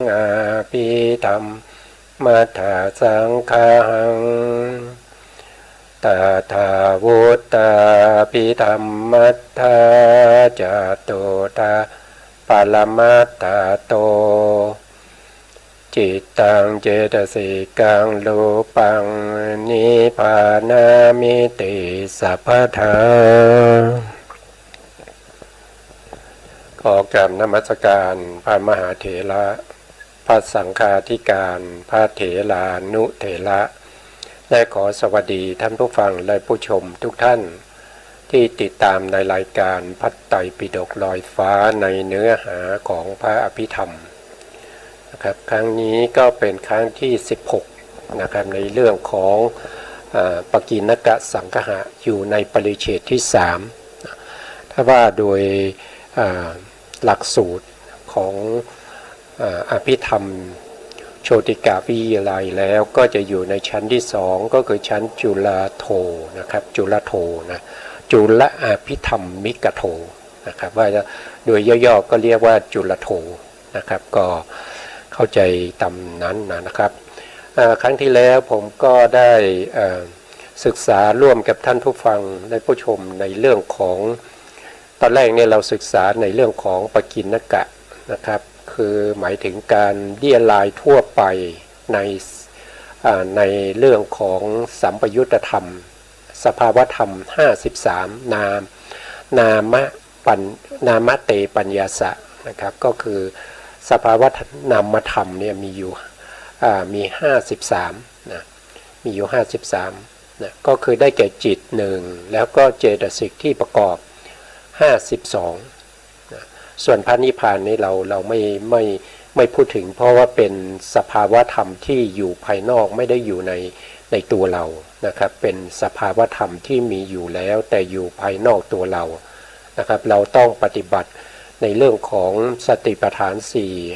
อาภิธรรมมัทธาสังฆังตถาวุตตาภิธรรมมัทธาจตุตาปรมัตถโตจิตตังเจตสิกังรูปังนิพพานามิติสัพพทาขอกราบนมัสการพระมหาเถระพระสังฆาธิการพระเถรานุเถระและขอสวัสดีท่านผู้ฟังและผู้ชมทุกท่านที่ติดตามในรายการพระไตรปิฎกลอยฟ้าในเนื้อหาของพระอภิธรรมนะครับครั้งนี้ก็เป็นครั้งที่16นะครับในเรื่องของปกิณกสังคหะอยู่ในปริเฉดที่3ถ้าว่าโดยหลักสูตรของอภิธรรมโชติกาวิทยาลัยแล้วก็จะอยู่ในชั้นที่2ก็คือชั้นจุลโทนะครับจุลโทนะจุลอภิธรรมมิกโทนะครับว่าโดยย่อๆก็เรียกว่าจุลโทนะครับก็เข้าใจตามนั้นนะครับครั้งที่แล้วผมก็ได้ศึกษาร่วมกับท่านผู้ฟังและผู้ชมในเรื่องของตอนแรกเนี่ยเราศึกษาในเรื่องของปกิณกะนะครับคือหมายถึงการเรียรายทั่วไปในเรื่องของสัมปยุตธรรมสภาวธรรม53นามเตปัญญาสะนะครับก็คือสภาวนามธรรมเนี่ยมีอยู่มี53นะมีอยู่53นะก็คือได้แก่จิต1แล้วก็เจตสิกที่ประกอบ52นะส่วนพระนิพพานนี้เราไม่พูดถึงเพราะว่าเป็นสภาวธรรมที่อยู่ภายนอกไม่ได้อยู่ในตัวเรานะครับเป็นสภาวธรรมที่มีอยู่แล้วแต่อยู่ภายนอกตัวเรานะครับเราต้องปฏิบัติในเรื่องของสติปัฏฐาน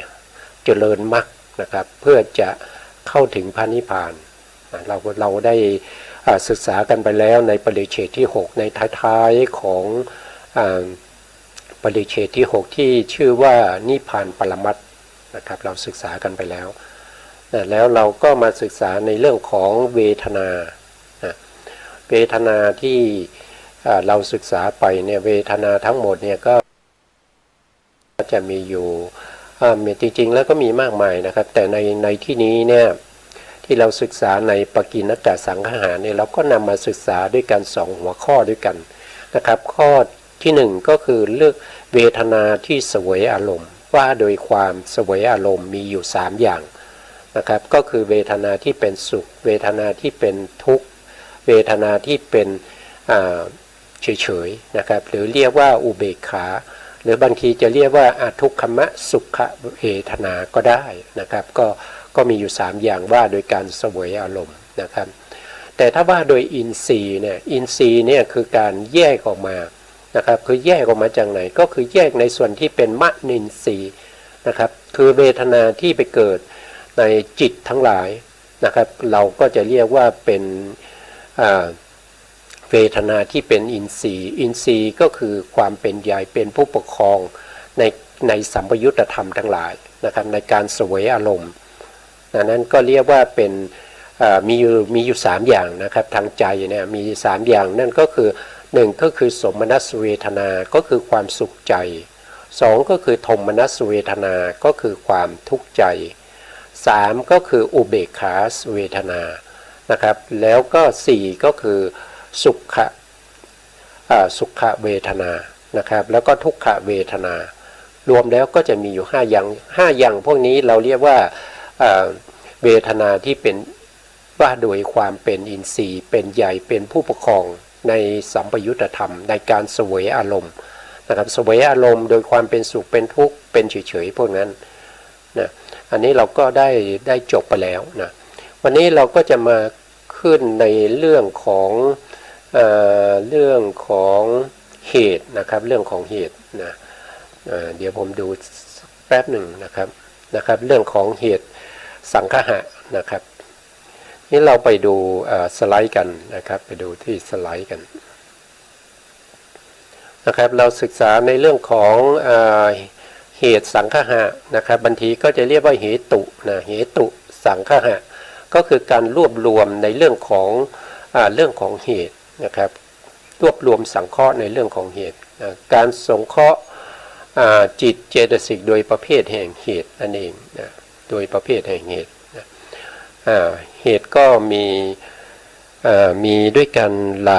4เจริญมรรคนะครับเพื่อจะเข้าถึงพระนิพพานเราได้ศึกษากันไปแล้วในปริเฉดที่6ในท้ายๆของปริเฉดที่6ที่ชื่อว่านิพพานปรมัตถ์นะครับเราศึกษากันไปแล้วแล้วเราก็มาศึกษาในเรื่องของเวทนาเวทนาที่เราศึกษาไปเนี่ยเวทนาทั้งหมดเนี่ยก็จะมีอยู่จริงๆแล้วก็มีมากมายนะครับแต่ในที่นี้เนี่ยที่เราศึกษาในปกิณกสังคหะเนี่ยเราก็นำมาศึกษาด้วยกัน2หัวข้อด้วยกันนะครับข้อที่1ก็คือเลือกเวทนาที่เสวยอารมณ์ว่าโดยความเสวยอารมณ์มีอยู่3อย่างนะครับก็คือเวทนาที่เป็นสุขเวทนาที่เป็นทุกข์เวทนาที่เป็นเฉยๆนะครับหรือเรียกว่าอุเบกขาหรือบางทีจะเรียกว่าทุกขมะสุขเวทนาก็ได้นะครับก็มีอยู่3อย่างว่าโดยการเสวยอารมณ์นะครับแต่ถ้าว่าโดยอินทรีย์เนี่ยคือการแยกออกมานะครับคือแยกออกมาจากไหนก็คือแยกในส่วนที่เป็นมนินทรีย์นะครับคือเวทนาที่ไปเกิดในจิตทั้งหลายนะครับเราก็จะเรียกว่าเป็นเวทนาที่เป็นอินทรีย์ก็คือความเป็นใหญ่เป็นผู้ปกครองในสัมปยุตธรรมทั้งหลายนะครับในการเสวยอารมณ์นั้นก็เรียกว่าเป็นมีอยู่3อย่างนะครับทางใจเนี่ยมี3อย่างนั่นก็คือ1ก็คือสมนัสเวทนาก็คือความสุขใจ2ก็คือโทมนัสเวทนาก็คือความทุกข์ใจ3ก็คืออุเบกขาเวทนานะครับแล้วก็4ก็คือสุขเวทนานะครับแล้วก็ทุกขเวทนารวมแล้วก็จะมีอยู่5อย่างพวกนี้เราเรียกว่าเวทนาที่เป็นว่าโดยความเป็นอินทรีย์เป็นใหญ่เป็นผู้ปกครองในสัมปยุตธรรมในการเสวยอารมณ์นะครับเสวยอารมณ์โดยความเป็นสุขเป็นทุกข์เป็นเฉยๆพวกนั้นนะอันนี้เราก็ได้จบไปแล้วนะวันนี้เราก็จะมาขึ้นในเรื่องของเหตุนะครับเรื่องของเหตุนะเดี๋ยวผมดูแป๊บหนึ่งนะครับเรื่องของเหตุสังคหะนะครับนี่เราไปดูสไลด์กันนะครับไปดูที่สไลด์กันนะครับเราศึกษาในเรื่องของ เหตุสังคหะนะครับบางทีก็จะเรียกว่าเหตุนะเหตุสังคหะก็คือการรวบรวมในเรื่องของเหตุนะครับรวบรวมสังเคราะห์ในเรื่องของเหตุการสงเคราะห์จิตเจตสิกโดยประเภทแห่งเหตุนั่นเองนะโดยประเภทแห่งเหตุนะเหตุก็มีด้วยกันหล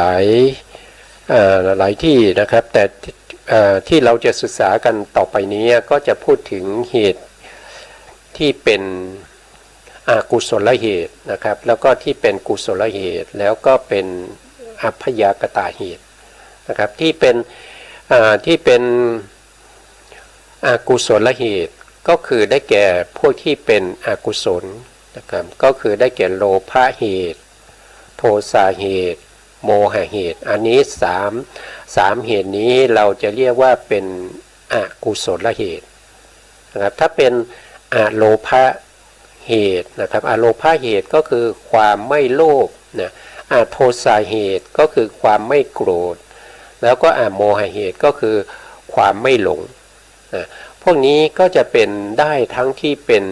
ายที่นะครับแต่ที่เราจะศึกษากันต่อไปนี้ก็จะพูดถึงเหตุที่เป็นอกุศลเหตุนะครับแล้วก็ที่เป็นกุศลเหตุแล้วก็เป็นอัพยากตาเหตุนะครับที่เป็นอกุศลเหตุก็คือได้แก่พวกที่เป็นอกุศลนะครับก็คือได้แก่โลภะเหตุโทสะเหตุโมหะเหตุอันนี้สามเหตุนี้เราจะเรียกว่าเป็นอกุศลเหตุนะครับถ้าเป็นอโลภะเหตุนะครับอโลภะเหตุก็คือความไม่โลภนะโทสะเหตุก็คือความไม่โกรธแล้วก็โมหะเหตุก็คือความไม่หลงนะพวกนี้ก็จะเป็นได้ทั้งที่เป็น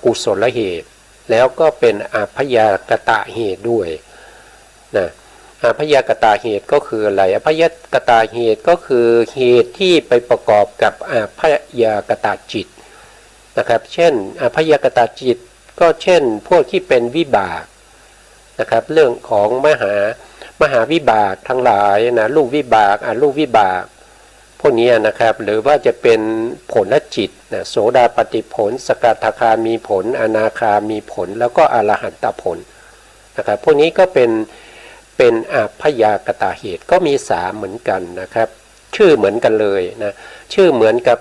กุศลเหตุแล้วก็เป็นอัพยากตะเหตุด้วยนะอัพยากตาเหตุก็คืออะไรอัพยากตาเหตุก็คือเหตุที่ไปประกอบกับอัพยากตาจิตนะครับเช่นอัพยากตาจิตก็เช่นพวกที่เป็นวิบากนะครับเรื่องของมหาวิบากทั้งหลายนะลูกวิบากลูกวิบากพวกนี้นะครับหรือว่าจะเป็นผลจิตนะโสดาปัตติผลสกทาคามีผลอนาคามีผลแล้วก็อรหันตผลนะครับพวกนี้ก็เป็นอัพยากตาเหตุก็มี3เหมือนกันนะครับชื่อเหมือนกันเลยนะชื่อเหมือนกับ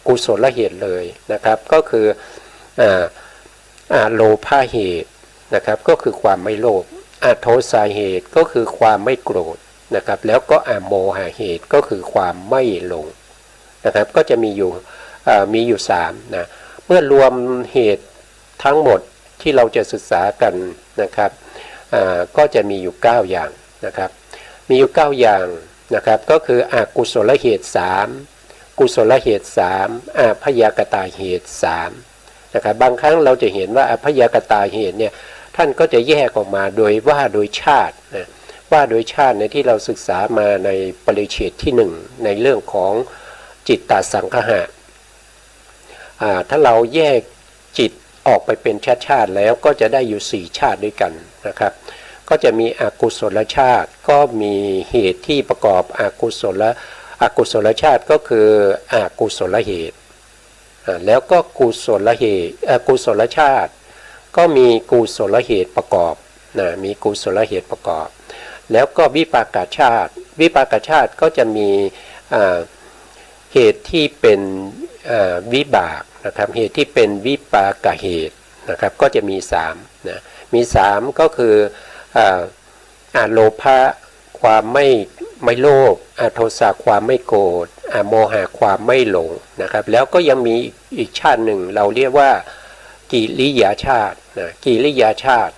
กุศลเหตุเลยนะครับก็คือโลภะเหตุนะครับก็คือความไม่โลภโทสะเหตุก็คือความไม่โกรธนะครับแล้วก็โมหะเหตุก็คือความไม่หลงนะครับก็จะมีอยู่3นะเมื่อรวมเหตุทั้งหมดที่เราจะศึกษากันนะครับก็จะมีอยู่9อย่างนะครับมีอยู่9อย่างนะครับก็คืออกุศลเหตุ3กุศลเหตุ3อัพยากตาเหตุ3นะครับบางครั้งเราจะเห็นว่าอัพยากตาเหตุเนี่ยท่านก็จะแยกออกมาโดยชาตินะว่าโดยชาติในที่เราศึกษามาในปริเฉดที่1ในเรื่องของจิตตสังคหะถ้าเราแยกจิตออกไปเป็นชาติแล้วก็จะได้อยู่4ชาติด้วยกันนะครับก็จะมีอกุศลชาติก็มีเหตุที่ประกอบอกุศลชาติก็คืออกุศลเหตุแล้วก็กุศลชาติก็มีกุศลเหตุประกอบนะมีกุศลเหตุประกอบแล้วก็วิปากชาติก็จะมีเหตุที่เป็นวิบากนะครับเหตุที่เป็นวิปากเหตุนะครับก็จะมี3นะมี3ก็คือโลภะความไม่โลภโทสะความไม่โกรธโมหะความไม่หลงนะครับแล้วก็ยังมีอีกชาติหนึ่งเราเรียกว่ากิริยาชาตินะกิริยาชาติ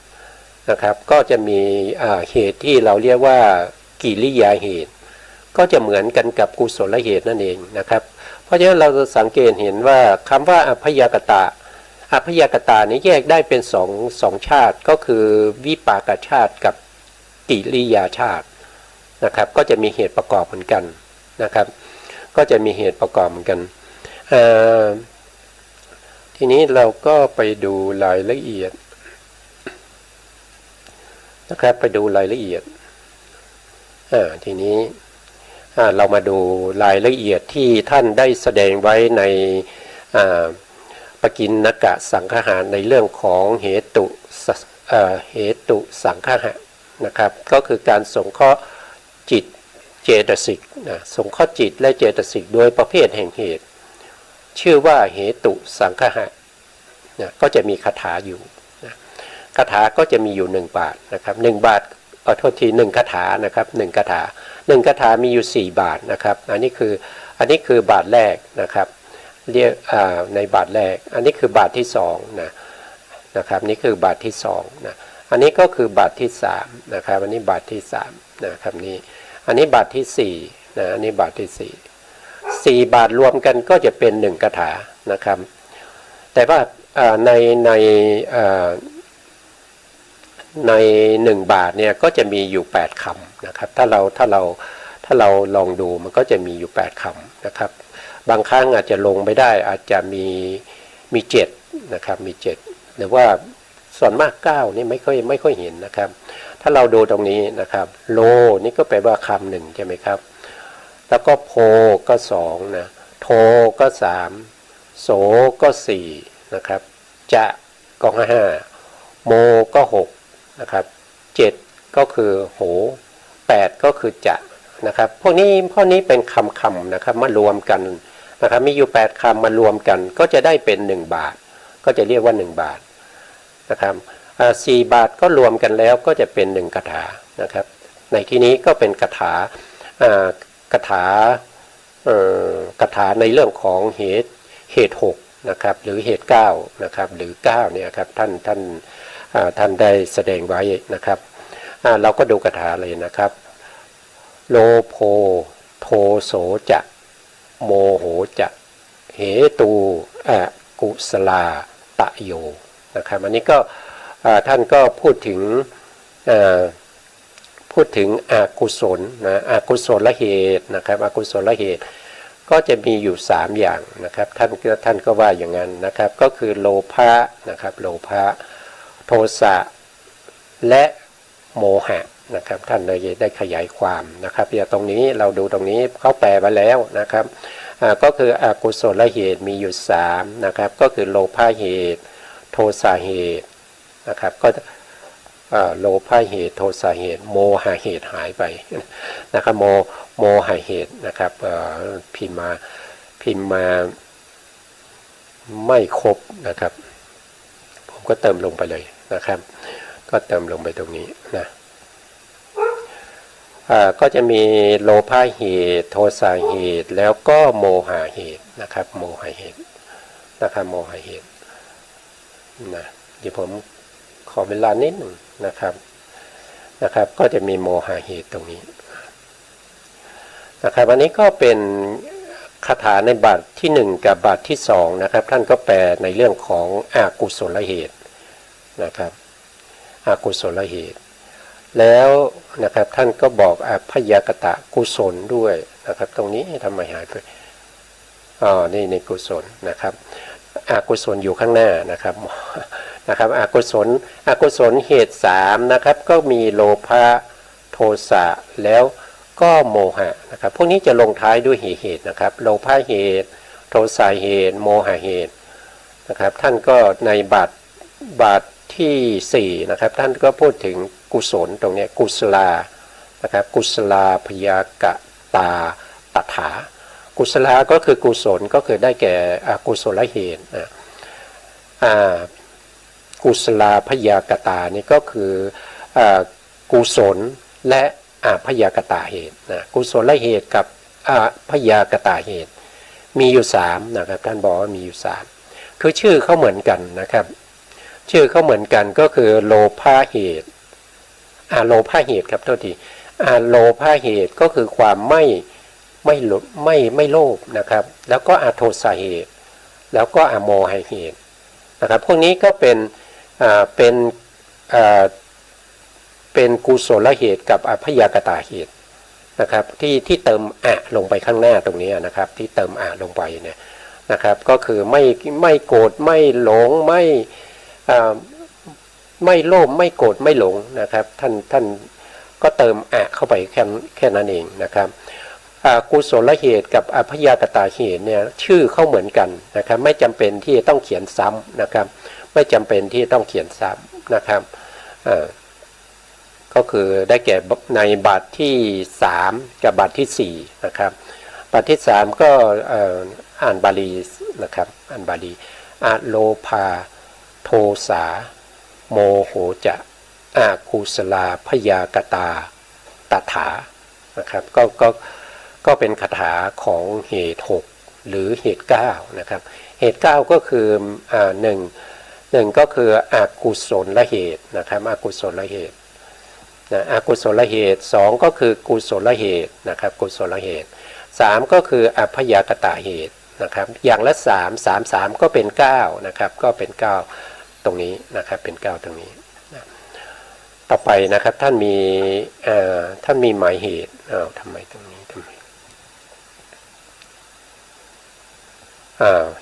นะครับก็จะมีเหตุที่เราเรียกว่ากิริยาเหตุก็จะเหมือนกันกับกุศลเหตุนั่นเองนะครับเพราะฉะนั้นเราจะสังเกตเห็นว่าคำว่าอัพยากตานี้แยกได้เป็นสองชาติก็คือวิปากชาติกับกิริยาชาตินะครับก็จะมีเหตุประกอบเหมือนกันนะครับก็จะมีเหตุประกอบเหมือนกันทีนี้เราก็ไปดูรายละเอียดนะครับไปดูรายละเอียดทีนี้เรามาดูรายละเอียดที่ท่านได้แสดงไว้ในปกิณกะสังคหะในเรื่องของเหตุสังคหะนะครับก็คือการสงเคราะห์จิตเจตสิกนะสงเคราะห์จิตและเจตสิกโดยประเภทแห่งเหตุชื่อว่าเหตุสังคหะนะก็จะมีคาถาอยู่นะคาถาก็จะมีอยู่1 บาทนะครับ1 บาทโทษที1คาถานะครับ1คาถามีอยู่4 บาทนะครับอันนี้คือบาทแรกนะครับเรียกในบาทแรกอันนี้คือบาทที่2นะครับนี่คือบาทที่2นะอันนี้ก็คือบาทที่3นะครับอันนี้บาทที่3นะครับนี่อันนี้บาทที่4นะอันนี้บาทที่4 4 บาทรวมกันก็จะเป็น1คาถานะครับแต่ว่าในใน1 บาทเนี่ยก็จะมีอยู่8คำนะครับถ้าเราลองดูมันก็จะมีอยู่8คำนะครับบางครั้งอาจจะลงไม่ได้อาจจะมี7นะครับมี7หรือว่าส่วนมาก9นี่ไม่ค่อยเห็นนะครับถ้าเราดูตรงนี้นะครับโลนี่ก็แปลว่าคำหนึ่งใช่ไหมครับแล้วก็โพก็2นะโทก็3โสก็4นะครับจะก็5โมก็6นะครับ7ก็คือโห8ก็คือจะนะครับพวกนี้เป็นคำนะครับมารวมกันนะครับมีอยู่8คำมารวมกันก็จะได้เป็น1 บาทก็จะเรียกว่า1 บาทนะครับ4 บาทก็รวมกันแล้วก็จะเป็น1คาถานะครับในที่นี้ก็เป็นคาถาคาถาในเรื่องของเหตุ6นะครับหรือเหตุ9นะครับหรือ9เนี่ยครับท่านได้แสดงไว้นะครับเราก็ดูคาถาเลยนะครับโลโภโทโสจะโมโหจะเหตูกุสลาตะโยนะครับอันนี้ก็ท่านก็พูดถึงอกุศลนะอกุศลเหตุนะครับอกุศลเหตุก็จะมีอยู่3อย่างนะครับท่านก็ว่าอย่างนั้นนะครับก็คือโลภะนะครับโลภะโทสะและโมหะนะครับท่านได้ขยายความนะครับอย่างตรงนี้เราดูตรงนี้เขาแปลไว้แล้วนะครับก็คืออกุศลเหตุมีอยู่3นะครับก็คือโลภะเหตุโทสะเหตุนะครับก็โลภะเหตุโทสะเหตุโมหะเหตุหายไปนะครับโมหะเหตุนะครับพิมพ์มาไม่ครบนะครับผมก็เติมลงไปเลยนะครับก็เติมลงไปตรงนี้นะก็จะมีโลภะเหตุโทสะเหตุแล้วก็โมหะเหตุนะครับโมหะเหตุนะครับโมหะเหตุนะเดี๋ยวผมขอเวลานิดหนึ่งนะครับก็จะมีโมหะเหตุตรงนี้นะครับอันนี้ก็เป็นคาถาในบาทที่1กับบาทที่2นะครับท่านก็แปลในเรื่องของอกุศลเหตุนะครับอกุศลเหตุแล้วนะครับท่านก็บอกพยากตะกุศลด้วยนะครับตรงนี้ทำไมหายไปนี่ในกุศลนะครับอกุศลอยู่ข้างหน้านะครับอกุศลเหตุ3นะครับก็มีโลภะโทสะแล้วก็โมหะนะครับพวกนี้จะลงท้ายด้วยเหตุนะครับโลภะเหตุโทสะเหตุโมหะเหตุนะครับท่านก็ในบาทที่4นะครับท่านก็พูดถึงกุศลตรงนี้กุศลานะครับกุศลาพยากตาตถากุศลาก็คือกุศลก็คือได้แก่กุศลเหตุกุศลาพยากตานี่ก็คือกุศลและพยากตาเหตุนะกุศลเหตุกับพยากตาเหตุมีอยู่3นะครับท่านบอกว่ามีอยู่3คือชื่อเขาเหมือนกันนะครับชื่อเขาเหมือนกันก็คือโลภะเหตุโลภะเหตุครับโทษทีโลภะเหตุก็คือความไม่โลภนะครับแล้วก็โทสะเหตุแล้วก็โมหะเหตุนะครับพวกนี้ก็เป็นกุศลเหตุกับพยากตาเหตุนะครับที่เติมลงไปข้างหน้าตรงนี้นะครับที่เติมลงไปเนี่ยนะครับก็คือไม่โกรธไม่หลงไม่โลภไม่โกรธไม่หลงนะครับท่านก็เติมเข้าไปแค่นั้นเองนะครับกุศลเหตุกับพยากตาเหตุเนี่ยชื่อเขาเหมือนกันนะครับไม่จำเป็นที่ต้องเขียนซ้ำนะครับไม่จำเป็นที่ต้องเขียนซ้ำนะครับก็คือได้แก่ในบาทที่3กับบาทที่4นะครับบาทที่3ก็อ่านบาลีนะครับอ่านบาลีโลภาโทสาโมโหจะกุศลาพยากตาตถานะครับก็เป็นคาถาของเหตุ6หรือเหตุ9นะครับเหตุ9ก็คือหนึ่งก็คืออกุศลละเหตุนะครับอกุศลละเหตุอกุศลเหตุ2ก็คือกุศลเหตุนะครับกุศลเหตุ 3ก็คืออัพพยากตะเหตุนะครับอย่างละ3 3 3ก็เป็น9นะครับก็เป็น9ตรงนี้นะครับเป็น9ตรงนี้นะต่อไปนะครับท่านมีหมายเหตุทำไมตรงนี้ทำไม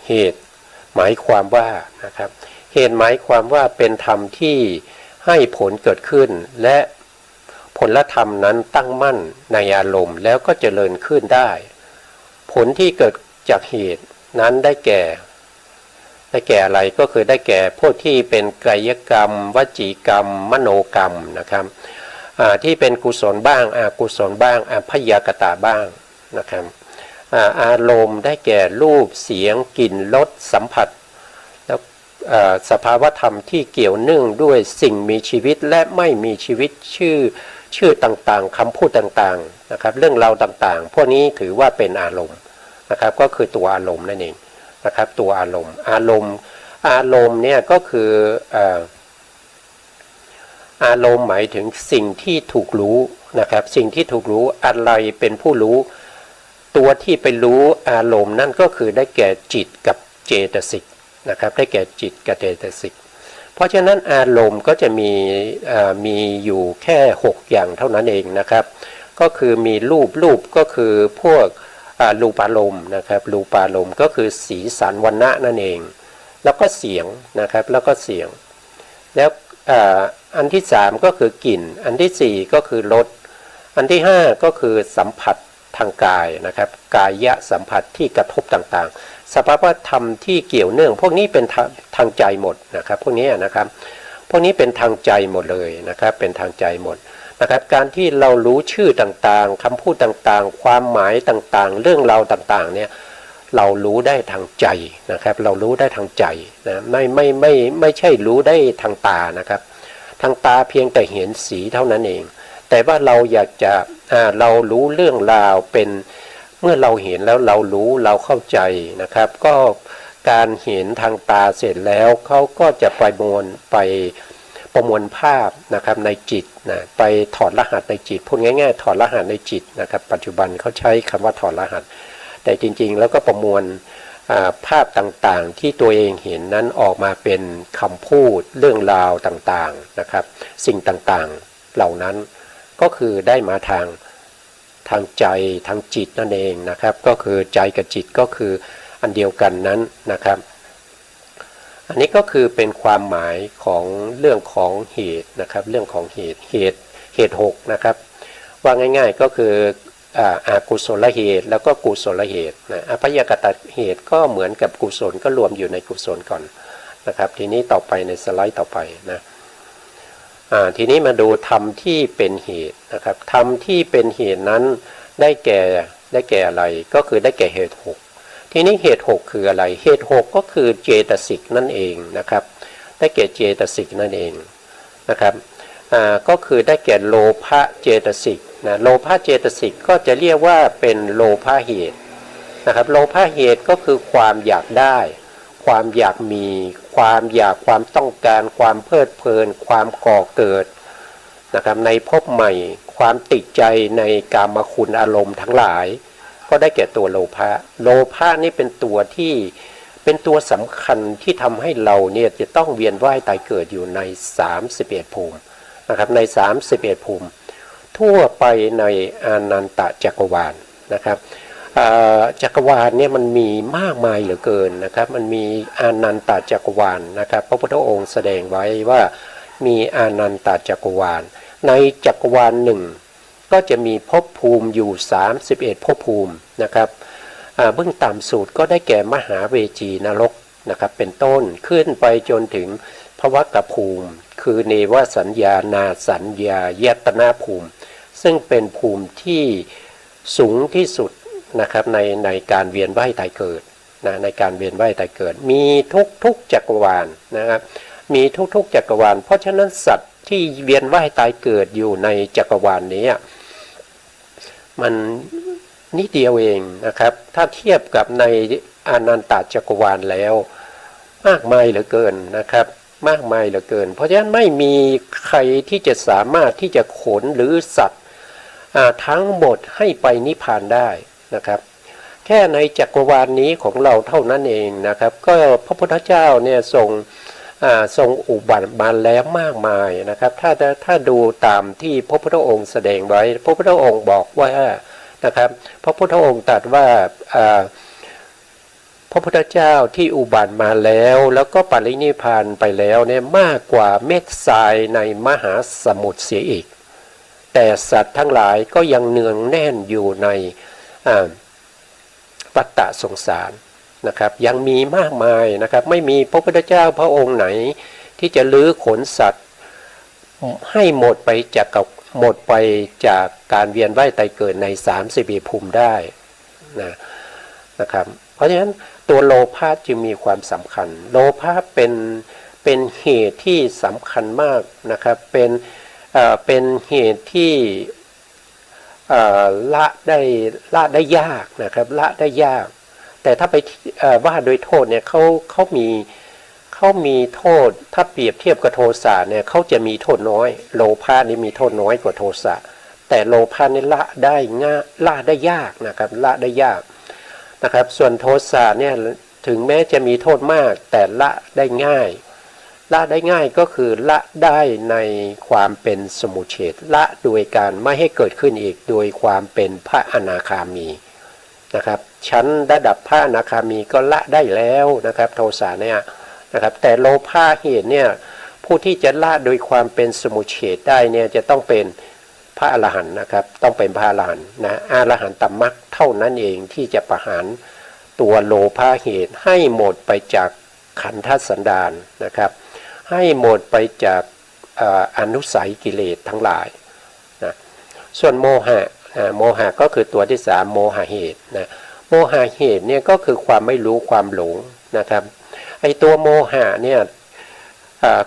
เหตุหมายความว่านะครับเหตุหมายความว่าเป็นธรรมที่ให้ผลเกิดขึ้นและผลธรรมนั้นตั้งมั่นในอารมณ์แล้วก็เจริญขึ้นได้ผลที่เกิดจากเหตุนั้นได้แก่อะไรก็คือได้แก่พวกที่เป็นกายกรรมวจีกรรมมโนกรรมนะครับที่เป็นกุศลบ้างอกุศลบ้างอัพยากตะบ้างนะครับอารมณ์ได้แก่รูปเสียงกลิ่นรสสัมผัสแล้วสภาวธรรมที่เกี่ยวเนื่องด้วยสิ่งมีชีวิตและไม่มีชีวิตชื่อต่างๆคำพูดต่างๆนะครับเรื่องราวต่างๆพวกนี้ถือว่าเป็นอารมณ์นะครับก็คือตัวอารมณ์นั่นเองนะครับตัวอารมณ์เนี่ยก็คืออารมณ์หมายถึงสิ่งที่ถูกรู้นะครับสิ่งที่ถูกรู้อะไรเป็นผู้รู้ตัวที่ไปรู้อารมณ์นั่นก็คือได้แก่จิตกับเจตสิกนะครับได้แก่จิตกับเจตสิกเพราะฉะนั้นอารมณ์ก็จะมีอยู่แค่6อย่างเท่านั้นเองนะครับก็คือมีรูปก็คือพวกรูปารมณ์นะครับรูปารมณ์ก็คือสีสันวรรณะนั่นเองแล้วก็เสียงนะครับแล้วก็เสียงแล้วอันที่3ก็คือกลิ่นอันที่4ก็คือรสอันที่5ก็คือสัมผัสทางกายนะครับกายสัมผัสที่กระทบต่างๆสภาวธรรมที่เกี่ยวเนื่องพวกนี้เป็นทางใจหมดนะครับพวกนี้นะครับพวกนี้เป็นทางใจหมดเลยนะครับเป็นทางใจหมดนะครับการที่เรารู้ชื่อต่างๆคำพูดต่างๆความหมายต่างๆเรื่องราวต่างๆเนี่ยเรารู้ได้ทางใจนะครับเรารู้ได้ทางใจนะไม่ใช่รู้ได้ทางตานะครับทางตาเพียงแต่เห็นสีเท่านั้นเองแต่ว่าเราอยากจะเรารู้เรื่องราวเป็นเมื่อเราเห็นแล้วเรารู้เราเข้าใจนะครับก็การเห็นทางตาเสร็จแล้วเขาก็จะประมวลภาพนะครับในจิตนะไปถอดรหัสในจิตพูดง่ายๆถอดรหัสในจิตนะครับปัจจุบันเขาใช้คำว่าถอดรหัสแต่จริงๆแล้วก็ประมวลภาพต่างๆที่ตัวเองเห็นนั้นออกมาเป็นคำพูดเรื่องราวต่างๆนะครับสิ่งต่างๆเหล่านั้นก็คือได้มาทางใจทางจิตนั่นเองนะครับก็คือใจกับจิตก็คืออันเดียวกันนั้นนะครับอันนี้ก็คือเป็นความหมายของเรื่องของเหตุนะครับเรื่องของเหตุ6นะครับว่าง่ายๆก็คืออกุศลเหตุแล้วก็กุศลเหตุนะอัพยากตเหตุก็เหมือนกับกุศลก็รวมอยู่ในกุศลก่อนนะครับทีนี้ต่อไปในสไลด์ต่อไปนะทีนี้มาดูธรรมที่เป็นเหตุนะครับธรรมที่เป็นเหตุนั้นได้แก่อะไรก็คือได้แก่เหตุ6ทีนี้เหตุ6คืออะไรเหตุ6ก็คือเจตสิกนั่นเองนะครับได้แก่เจตสิกนั่นเองนะครับก็คือได้แก่โลภะเจตสิกนะโลภะเจตสิกก็จะเรียกว่าเป็นโลภะเหตุนะครับโลภะเหตุก็คือความอยากได้ความอยากมีความต้องการความเพลิดเพลินความก่อเกิดนะครับในภพใหม่ความติดใจในกามคุณอารมณ์ทั้งหลายก็ได้แก่ตัวโลภะนี่เป็นตัวสำคัญที่ทำให้เราเนี่ยจะต้องเวียนว่ายตายเกิดอยู่ใน31ภูมินะครับใน31ภูมิทั่วไปในอนันตจักรวาลนะครับจักรวาลเนี่ยมันมีมากมายเหลือเกินนะครับมันมีอนันตจักรวาลนะครับพระพุทธองค์แสดงไว้ว่ามีอนันตจักรวาลในจักรวาลหนึ่งก็จะมีภพภูมิอยู่31ภพภูมินะครับเบื้องต่ำสุดก็ได้แก่มหาเวจีนรกนะครับเป็นต้นขึ้นไปจนถึงภวกภูมิคือเนวสัญญานาสัญญายตนาภูมิซึ่งเป็นภูมิที่สูงที่สุดนะครับในการเวียนว่ายตายเกิดนะในการเวียนว่ายตายเกิดมีทุกจักรวาลนะครับมีทุกจักรวาลเพราะฉะนั้นสัตว์ที่เวียนว่ายตายเกิดอยู่ในจักรวาลนี้มันนิดเดียวเองนะครับถ้าเทียบกับในอนันตจักรวาลแล้วมากมายเหลือเกินนะครับมากมายเหลือเกินเพราะฉะนั้นไม่มีใครที่จะสามารถที่จะขนหรือสัตว์ทั้งหมดให้ไปนิพพานได้ นะครับแค่ในจักรวาลนี้ของเราเท่านั้นเองนะครับก็พระพุทธเจ้าเนี่ยทรงอุบัติมาแล้วมากมายนะครับถ้าดูตามที่พระพุทธองค์แสดงไว้พระพุทธองค์บอกว่านะครับพระพุทธองค์ตรัสว่าพระพุทธเจ้าที่อุบัติมาแล้วก็ปรินิพพานไปแล้วเนี่ยมากกว่าเม็ดทรายในมหาสมุทรเสียอีกแต่สัตว์ทั้งหลายก็ยังเนืองแน่นอยู่ในวัฏฏะสงสารนะครับยังมีมากมายนะครับไม่มีพระพุทธเจ้าพระองค์ไหนที่จะลื้อขนสัตว์ให้หมดไปจากการเวียนว่ายตายเกิดใน34ภูมิได้นะครับเพราะฉะนั้นตัวโลภะจึงมีความสำคัญโลภะเป็นเหตุที่สำคัญมากนะครับเป็นเหตุที่ละได้ยากนะครับละได้ยากแต่ถ้าไปว่าโดยโทษเนี่ยเขามีโทษถ้าเปรียบเทียบกับโทสะเนี่ยเขาจะมีโทษน้อยโลภะนี่มีโทษน้อยกว่าโทสะแต่โลภะนี่ละได้ยากนะครับละได้ยากนะครับส่วนโทสะเนี่ยถึงแม้จะมีโทษมากแต่ละได้ง่ายก็คือละได้ในความเป็นสมุจเฉทละโดยการไม่ให้เกิดขึ้นอีกโดยความเป็นพระอนาคามีนะครับชั้นระดับพระอนาคามีก็ละได้แล้วนะครับโทสะเนี่ยนะครับแต่โลภะเหตุเนี่ยผู้ที่จะละโดยความเป็นสมุจเฉทได้เนี่ยจะต้องเป็นพระอรหันต์นะครับต้องเป็นพระอรหันต์นะอรหันตมรรคเท่านั้นเองที่จะประหารตัวโลภะเหตุให้หมดไปจากขันธสันดานนะครับให้หมดไปจากอนุสัยกิเลสทั้งหลายนะส่วนโมหะก็คือตัวที่สามโมหะเหตุนะโมหะเหตุเนี่ยก็คือความไม่รู้ความหลงนะครับไอตัวโมหะเนี่ย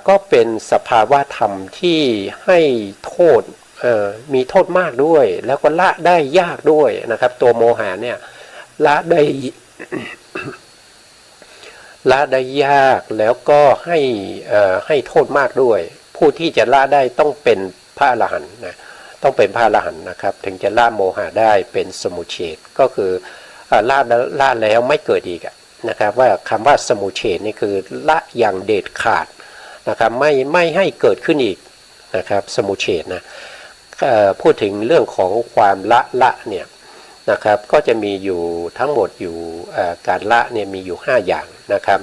ก็เป็นสภาวะธรรมที่ให้โทษมีโทษมากด้วยแล้วก็ละได้ยากด้วยนะครับตัวโมหะเนี่ยละได้ ละได้ยากแล้วก็ให้โทษมากด้วยผู้ที่จะละได้ต้องเป็นพระอรหันต์นะต้องเป็นพระอรหันต์นะครับถึงจะละโมหะได้เป็นสมุจเฉทก็คือละแล้วไม่เกิดอีกนะครับว่าคำว่าสมุจเฉทนี่คือละอย่างเด็ดขาดนะครับไม่ให้เกิดขึ้นอีกนะครับสมุจเฉทนะพูดถึงเรื่องของความละเนี่ยนะครับก็จะมีอยู่ทั้งหมดอยู่การละเนี่ยมีอยู่5อย่างนะครับ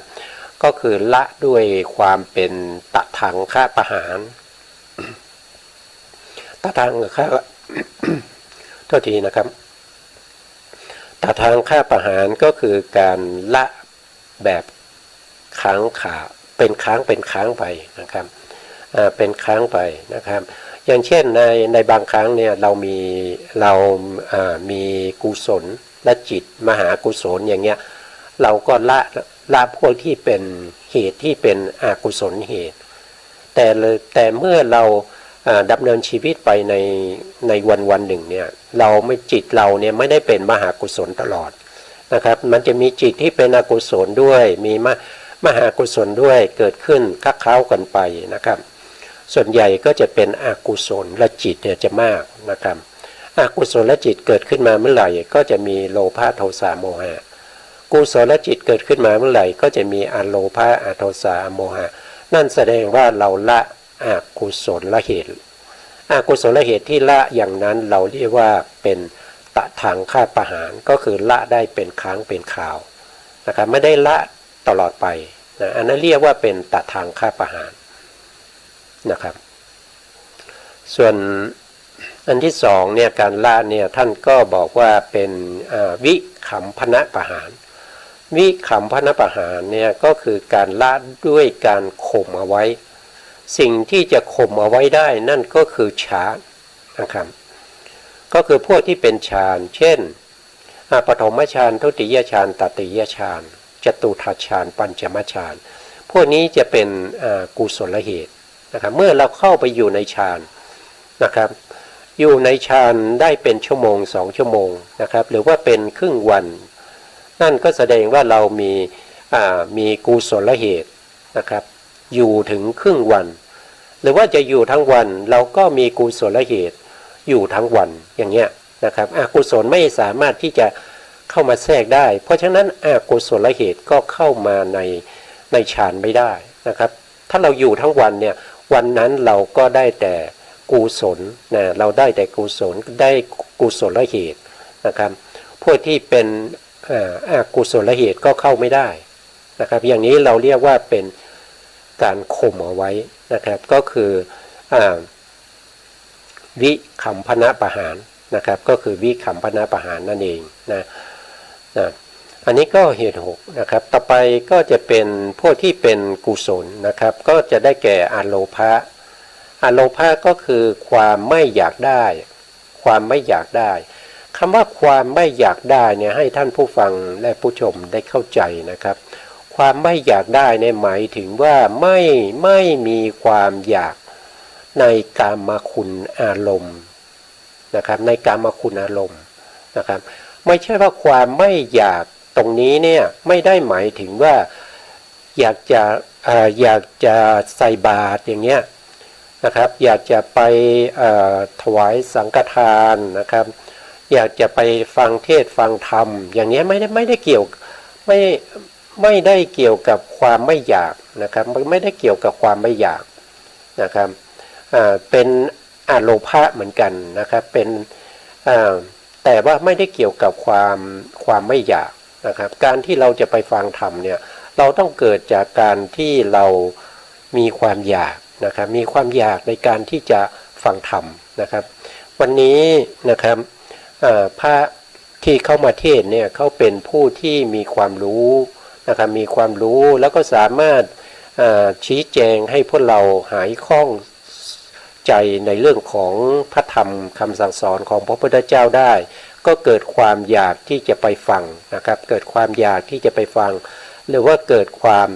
ก็คือละด้วยความเป็นตถางคประหารตถางค โทษทีนะครับตถางคประหารก็คือการละแบบค้างขาเป็นค้างไปนะครับเป็นค้างไปนะครับอย่างเช่นในบางครั้งเนี่ยเรามีกุศลและจิตมหากุศลอย่างเงี้ยเราก็ละพวกที่เป็นเหตุที่เป็นอกุศลเหตุแต่เมื่อเราดำเนินชีวิตไปในวันหนึ่งเนี่ยจิตเราเนี่ยไม่ได้เป็นมหากุศลตลอดนะครับมันจะมีจิตที่เป็นอกุศลด้วยมีมหากุศลด้วยเกิดขึ้นค้าเข้ากันไปนะครับส่วนใหญ่ก็จะเป็นอกุศลและจิตเนี่ยจะมากนะครับอกุศลและจิตเกิดขึ้นมาเมื่อไหร่ก็จะมีโลภะโทสะโมหะกุศลและจิตเกิดขึ้นมาเมื่อไหร่ก็จะมีอโลภะอโทสะโมหะนั่นแสดงว่าเราละอกุศลละเหตุอกุศลเหตุที่ละอย่างนั้นเราเรียกว่าเป็นตถางคประหารก็คือละได้เป็นครั้งเป็นคราวนะครับไม่ได้ละตลอดไปนะอันนั้นเรียกว่าเป็นตถางคประหารนะครับส่วนอันที่สองเนี่ยการละเนี่ยท่านก็บอกว่าเป็นวิคัมภนประหารวิคัมภนประหารเนี่ยก็คือการละด้วยการข่มเอาไว้สิ่งที่จะข่มเอาไว้ได้นั่นก็คือฌานนะครับก็คือพวกที่เป็นฌานเช่นปฐมฌานทุติยฌานตติยฌานจตุทัชฌานปัญจมฌานพวกนี้จะเป็นกุศลเหตุนะครับเมื่อเราเข้าไปอยู่ในฌานนะครับอยู่ในฌานได้เป็นชั่วโมง2ชั่วโมงนะครับหรือว่าเป็นครึ่งวันนั่นก็แสดงว่าเรามีกุศลเหตุนะครับอยู่ถึงครึ่งวันหรือว่าจะอยู่ทั้งวันเราก็มีกุศลเหตุอยู่ทั้งวันอย่างเงี้ยนะครับอกุศลไม่สามารถที่จะ เข้ามาแทรกได้ เพราะฉะนั้นอกุศลเหตุก็เข้ามาในฌานไม่ได้นะครับถ้าเราอยู่ทั้งวันเนี่ยวันนั้นเราก็ได้แต่กุศลนะเราได้แต่กุศลได้กุศลเหตุนะครับพวกที่เป็นอกุศลเหตุก็เข้าไม่ได้นะครับอย่างนี้เราเรียกว่าเป็นการข่มเอาไว้นะครับก็คือวิคัมภณประหารนะครับก็คือวิคัมภณประหารนั่นเองนะอันนี้ก็เหตุ6นะครับต่อไปก็จะเป็นพวกที่เป็นกุศลนะครับก็จะได้แก่อโลภะอโลภะก็คือความไม่อยากได้ความไม่อยากได้คำว่าความไม่อยากได้เนี่ยให้ท่านผู้ฟังและผู้ชมได้เข้าใจนะครับความไม่อยากได้เนี่ยหมายถึงว่าไม่มีความอยากในกามคุณอารมณ์นะครับในกามคุณอารมณ์นะครับไม่ใช่ว่าความไม่อยากตรงนี้เนี่ยไม่ได้หมายถึงว่าอยากจะใส่บาตรอย่างเงี้ยนะครับอยากจะไปถวายสังฆทานนะครับอยากจะไปฟังเทศฟังธรรมอย่างเงี้ยไม่ได้เกี่ยวไม่ได้เกี่ยวกับความไม่อยากนะครับไม่ได้เกี่ยวกับความไม่อยากนะครับเป็นอโลภะเหมือนกันนะครับเป็นแต่ว่าไม่ได้เกี่ยวกับความไม่อยากนะครับการที่เราจะไปฟังธรรมเนี่ยเราต้องเกิดจากการที่เรามีความอยากนะครับมีความอยากในการที่จะฟังธรรมนะครับวันนี้นะครับพระที่เข้ามาเทศเนี่ยเขาเป็นผู้ที่มีความรู้นะครับมีความรู้แล้วก็สามารถชี้แจงให้พวกเราหายข้องใจในเรื่องของพระธรรมคำสั่งสอนของพระพุทธเจ้าได้ก็เกิดความอยากที่จะไปฟังนะครับเกิดความอยากที่จะไปฟังหรือว่าเกิดความ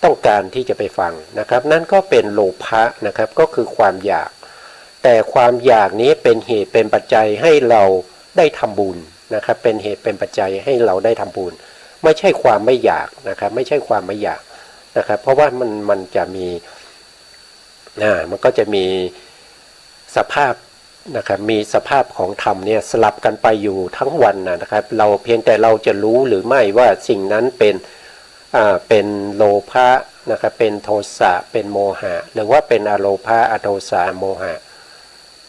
ต้องการที่จะไปฟังนะครับนั่นก็เป็นโลภะนะครับก็คือความอยากแต่ความอยากนี้เป็นเหตุเป็นปัจจัยให้เราได้ทำบุญนะครับเป็นเหตุเป็นปัจจัยให้เราได้ทำบุญไม่ใช่ความไม่อยากนะครับไม่ใช่ความไม่อยากนะครับเพราะว่ามันจะมีมันก็จะมีสภาพนะครับมีสภาพของธรรมเนี่ยสลับกันไปอยู่ทั้งวันนะครับเราเพียงแต่เราจะรู้หรือไม่ว่าสิ่งนั้นเป็นโลภะนะครับเป็นโทสะเป็นโมหะหรือว่าเป็นอโลภะอโทสะโมหะ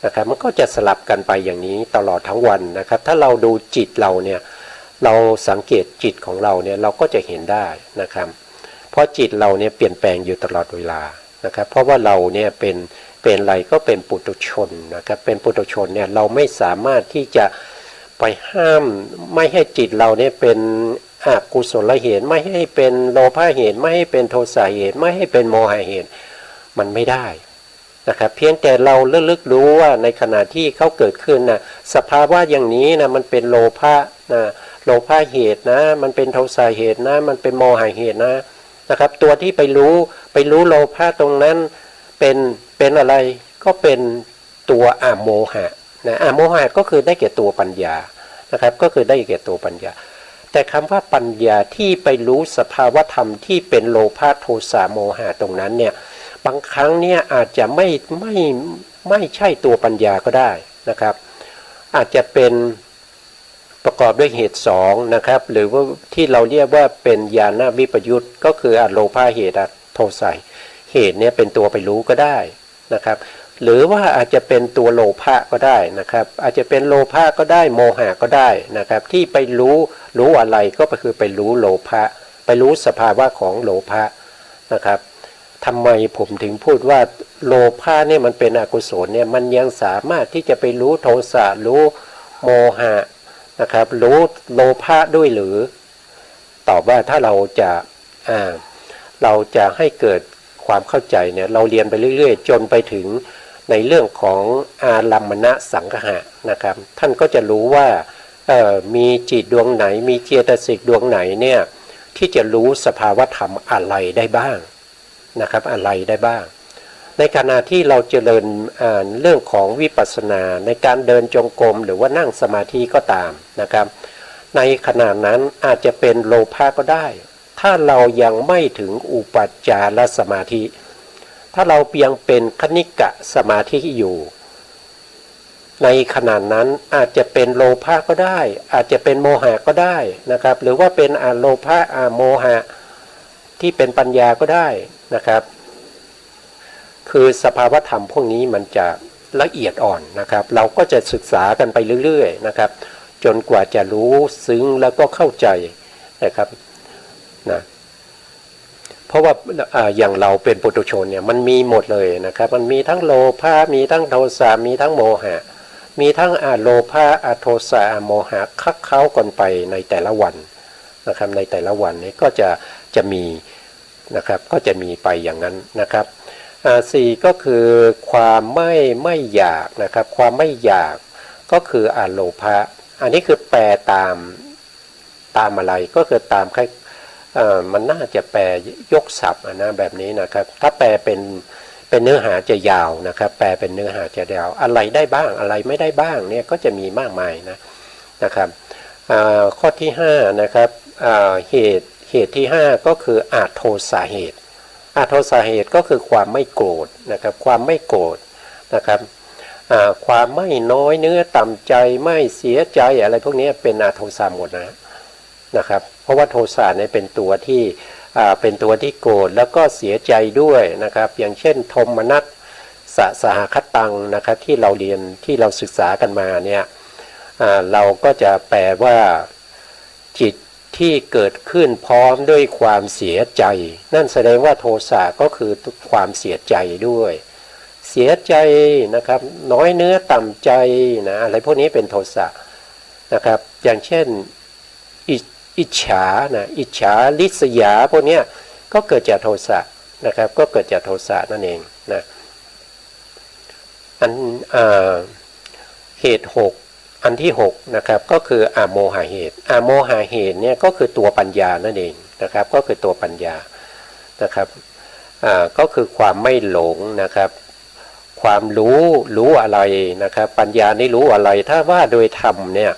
นะครับมันก็จะสลับกันไปอย่างนี้ตลอดทั้งวันนะครับถ้าเราดูจิตเราเนี่ยเราสังเกตจิตของเราเนี่ยเราก็จะเห็นได้นะครับเพราะจิตเราเนี่ยเปลี่ยนแปลงอยู่ตลอดเวลานะครับเพราะว่าเราเนี่ยเป็นอะไรก็เป็นปุถุชนนะครับเป็นปุถุชนเนี่ยเราไม่สามารถที่จะไปห้ามไม่ให้จิตเราเนี่ยเป็นอกุศลเหตุไม่ให้เป็นโลภะเหตุไม่ให้เป็นโทสะเหตุไม่ให้เป็นโมหะเหตุมันไม่ได้นะครับเพียงแต่เราลึกรู้ว่าในขณะที่เขาเกิดขึ้นนะสภาวะอย่างนี้นะมันเป็นโลภะนะโลภะเหตุนะมันเป็นโทสะเหตุนะมันเป็นโมหะเหตุนะครับตัวที่ไปรู้โลภะตรงนั้นเป็นอะไรก็เป็นตัวอโมหะนะอโมหะก็คือได้แก่ตัวปัญญานะครับก็คือได้แก่ตัวปัญญาแต่คำว่าปัญญาที่ไปรู้สภาวธรรมที่เป็นโลภะโทสะโมหะตรงนั้นเนี่ยบางครั้งเนี่ยอาจจะไม่ใช่ตัวปัญญาก็ได้นะครับอาจจะเป็นประกอบด้วยเหตุ2นะครับหรือว่าที่เราเรียกว่าเป็นญาณวิปยุตก็คืออโลภะเหตุโทสะเหตุเนี่ยเป็นตัวไปรู้ก็ได้นะครับหรือว่าอาจจะเป็นตัวโลภะก็ได้นะครับอาจจะเป็นโลภะก็ได้โมหะก็ได้นะครับที่ไปรู้อะไรก็คือไปรู้โลภะไปรู้สภาวะของโลภะนะครับทำไมผมถึงพูดว่าโลภะเนี่ยมันเป็นอกุศลเนี่ยมันยังสามารถที่จะไปรู้โทสะรู้โมหะนะครับรู้โลภะด้วยหรือตอบว่าถ้าเราจะให้เกิดความเข้าใจเนี่ยเราเรียนไปเรื่อยๆจนไปถึงในเรื่องของอารัมมณสังคหะนะครับท่านก็จะรู้ว่ามีจิตดวงไหนมีเจตสิกดวงไหนเนี่ยที่จะรู้สภาวธรรมอะไรได้บ้างนะครับอะไรได้บ้างในขณะที่เราเจริญเรื่องของวิปัสสนาในการเดินจงกรมหรือว่านั่งสมาธิก็ตามนะครับในขณะนั้นอาจจะเป็นโลภะก็ได้ถ้าเรายังไม่ถึงอุปัจจารสมาธิถ้าเราเพียงเป็นคณิกะสมาธิอยู่ ในขณะนั้นอาจจะเป็นโลภะก็ได้อาจจะเป็นโมหะก็ได้นะครับหรือว่าเป็นโลภะโมหะที่เป็นปัญญาก็ได้นะครับคือสภาวธรรมพวกนี้มันจะละเอียดอ่อนนะครับเราก็จะศึกษากันไปเรื่อยๆนะครับจนกว่าจะรู้ซึ้งแล้วก็เข้าใจนะครับนะเพราะว่าอย่างเราเป็นปุถุชนเนี่ยมันมีหมดเลยนะครับมันมีทั้งโลภะมีทั้งโทสะมีทั้งโมหะมีทั้งโลภะโทสะโมหะคักเข้ากันไปในแต่ละวันนะครับในแต่ละวันนี้ก็จะมีนะครับก็จะมีไปอย่างนั้นนะครับสี่ก็คือความไม่อยากนะครับความไม่อยากก็คือโลภะอันนี้คือแปลตามอะไรก็คือตามมันน่าจะแปลยกศัพท์นะแบบนี้นะครับถ้าแปลเป็นเนื้อหาจะยาวนะครับแปลเป็นเนื้อหาจะยาวอะไรได้บ้างอะไรไม่ได้บ้างเนี่ยก็จะมีมากมายนะครับข้อที่5นะครับเหตุที่5ก็คือโทสะเหตุโทสะเหตุก็คือความไม่โกรธนะครับความไม่โกรธนะครับความไม่น้อยเนื้อต่ำใจไม่เสียใจอะไรพวกนี้เป็นโทสะหมดนะครับเพราะว่าโทสะเนี่ยเป็นตัวที่โกรธแล้วก็เสียใจด้วยนะครับอย่างเช่นโทมนัสสหคตังนะครับที่เราเรียนที่เราศึกษากันมาเนี่ยเราก็จะแปลว่าจิตที่เกิดขึ้นพร้อมด้วยความเสียใจนั่นแสดงว่าโทสะก็คือความเสียใจด้วยเสียใจนะครับน้อยเนื้อต่ำใจนะอะไรพวกนี้เป็นโทสะนะครับอย่างเช่นอิจฉานะอิจฉาริษยาพวกนี้ก็เกิดจากโทสะนะครับก็เกิดจากโทสะนั่นเองนะเหตุ6อันที่6นะครับก็คือโมหะเหตุโมหะเหตุเนี่ยก็คือตัวปัญญานั่นเองนะครับก็คือตัวปัญญานะครับก็คือความไม่หลงนะครับความรู้อะไรนะครับปัญญานี่รู้อะไรถ้าว่าโดยธรรมเนี่ย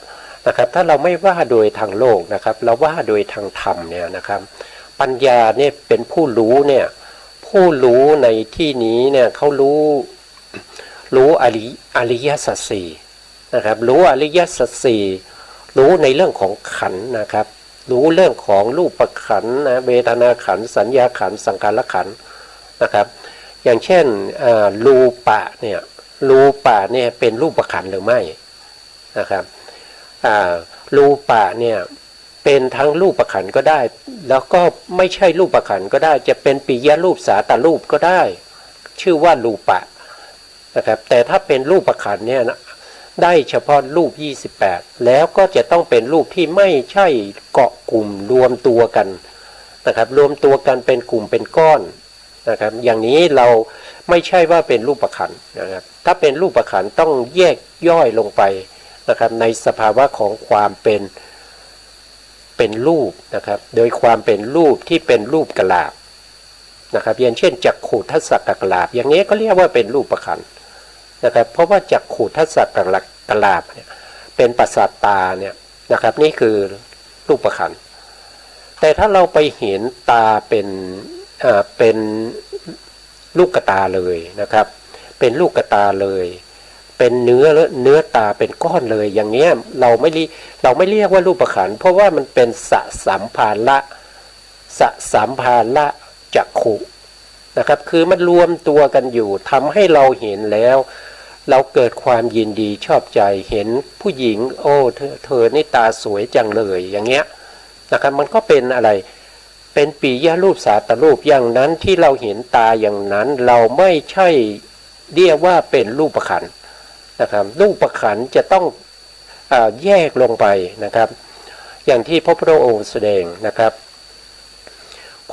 นะครับถ้าเราไม่ว่าโดยทางโลกนะครับเราว่าโดยทางธรรมเนี่ยนะครับปัญญาเนี่ยเป็นผู้รู้เนี่ยผู้รู้ในที่นี้เนี่ยเขารู้อริยสัจสี่นะครับรู้อริยสัจสี่รู้ในเรื่องของขันธ์นะครับรู้เรื่องของรูปขันธ์นะเวทนาขันธ์สัญญาขันธ์สังขารขันธ์นะครับอย่างเช่นรูปะเนี่ยเป็นรูปขันธ์หรือไม่นะครับรูปะเนี่ยเป็นทั้งรูปขันธ์ก็ได้แล้วก็ไม่ใช่รูปขันธ์ก็ได้จะเป็นปิยรูปสาตรูปก็ได้ชื่อว่ารูปะนะครับแต่ถ้าเป็นรูปขันธ์เนี่ยได้เฉพาะรูป28แล้วก็จะต้องเป็นรูปที่ไม่ใช่เกาะกลุ่มรวมตัวกันนะครับรวมตัวกันเป็นกลุ่มเป็นก้อนนะครับอย่างนี้เราไม่ใช่ว่าเป็นรูปขันธ์นะครับถ้าเป็นรูปขันธ์ต้องแยกย่อยลงไปนะครับในสภาวะของความเป็นรูปนะครับโดยความเป็นรูปที่เป็นรูปกลาบนะครับอย่างเช่นจักขุทัสสะกลาบอย่างนี้ก็เรียกว่าเป็นรูปขันธ์นะครับเพราะว่าจักขุทัสสะกลาบเนี่ยเป็นประสาทตาเนี่ยนะครับนี่คือรูปขันธ์แต่ถ้าเราไปเห็นตาเป็นลูกตาเลยนะครับเป็นลูกตาเลยเป็นเนื้อตาเป็นก้อนเลยอย่างเงี้ยเราไม่เรียกว่ารูปขันธ์เพราะว่ามันเป็นสสัมภาระจักขุนะครับคือมันรวมตัวกันอยู่ทำให้เราเห็นแล้วเราเกิดความยินดีชอบใจเห็นผู้หญิงโอ้เธอนี่ตาสวยจังเลยอย่างเงี้ยนะครับมันก็เป็นอะไรเป็นปิยรูปสาตรูปอย่างนั้นที่เราเห็นตาอย่างนั้นเราไม่ใช่เรียกว่าเป็นรูปขันธ์นะครับรูปขันธ์จะต้องแยกลงไปนะครับอย่างที่พระพุทธองค์แสดงนะครับ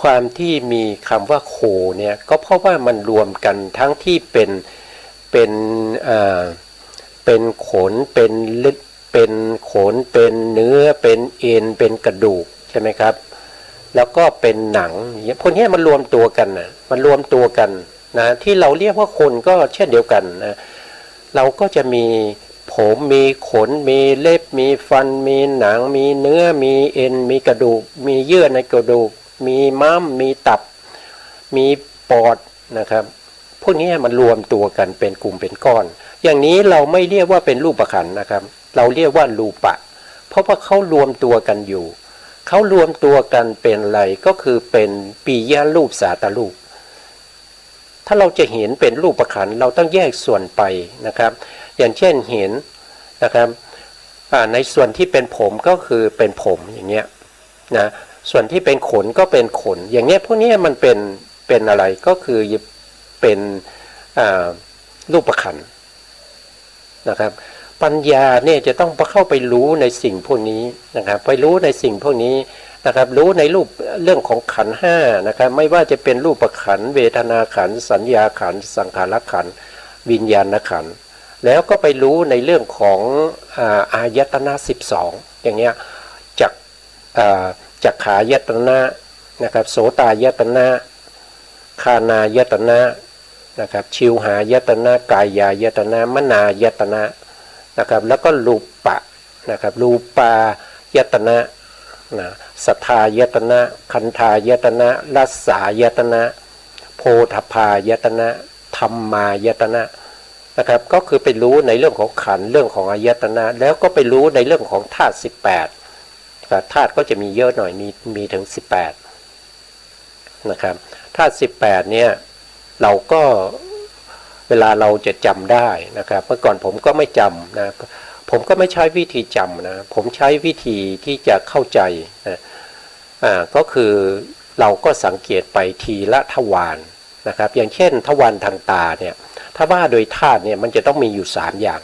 ความที่มีคำว่าโคเนี่ยก็เพราะว่ามันรวมกันทั้งที่เป็นขนเป็นลึกเป็นขนเป็นเนื้อเป็นเอ็นเป็นกระดูกใช่ไหมครับแล้วก็เป็นหนังพวกนี้มันรวมตัวกันนะมันรวมตัวกันนะที่เราเรียกว่าคนก็เช่นเดียวกันนะเราก็จะมีผมมีขนมีเล็บมีฟันมีหนังมีเนื้อมีเอ็นมีกระดูกมีเยื่อในกระดูกมีม้ามมีตับมีปอดนะครับ พวกนี้มันรวมตัวกันเป็นกลุ่มเป็นก้อนอย่างนี้เราไม่เรียกว่าเป็นรูปขันธ์นะครับเราเรียกว่ารูปะเพราะว่าเขารวมตัวกันอยู่เขารวมตัวกันเป็นอะไรก็คือเป็นปียะรูปสาตรูปถ้าเราจะเห็นเป็นรูปขันธ์เราต้องแยกส่วนไปนะครับอย่างเช่นเห็นนะครับในส่วนที่เป็นผมก็คือเป็นผมอย่างเงี้ยนะส่วนที่เป็นขนก็เป็นขนอย่างเงี้ยพวกนี้มันเป็นอะไรก็คือเป็นรูปขันธ์นะครับปัญญาเนี่ยจะต้องเข้าไปรู้ในสิ่งพวกนี้นะครับไปรู้ในสิ่งพวกนี้นะครับรู้ในรูปเรื่องของขันธ์ห้านะครับไม่ว่าจะเป็นรูปขันธ์เวทนาขันธ์สัญญาขันธ์สังขารขันธ์วิญญาณขันธ์แล้วก็ไปรู้ในเรื่องของอายตนะ12อย่างเงี้ยจักขายตนะนะครับโสตายตนะคานายตนะนะครับชิวหายตนะกายายตนะมนายตนะนะครับแล้วก็รูปะนะครับรูปายตนะนะสัทธายตนะคันธายตนะรัสสายตนะโพธพายตนะธรรมายตนะนะครับก็คือไปรู้ในเรื่องของขันธ์เรื่องของอายตนะแล้วก็ไปรู้ในเรื่องของธาตุ18ธาตุก็จะมีเยอะหน่อยมีถึง18นะครับธาตุ18เนี่ยเราก็เวลาเราจะจำได้นะครับเมื่อก่อนผมก็ไม่จำนะผมก็ไม่ใช้วิธีจำนะผมใช้วิธีที่จะเข้าใจนะก็คือเราก็สังเกตไปทีละทวารนะครับอย่างเช่นทวารทางตาเนี่ยถ้าว่าโดยธาตุเนี่ยมันจะต้องมีอยู่3อย่าง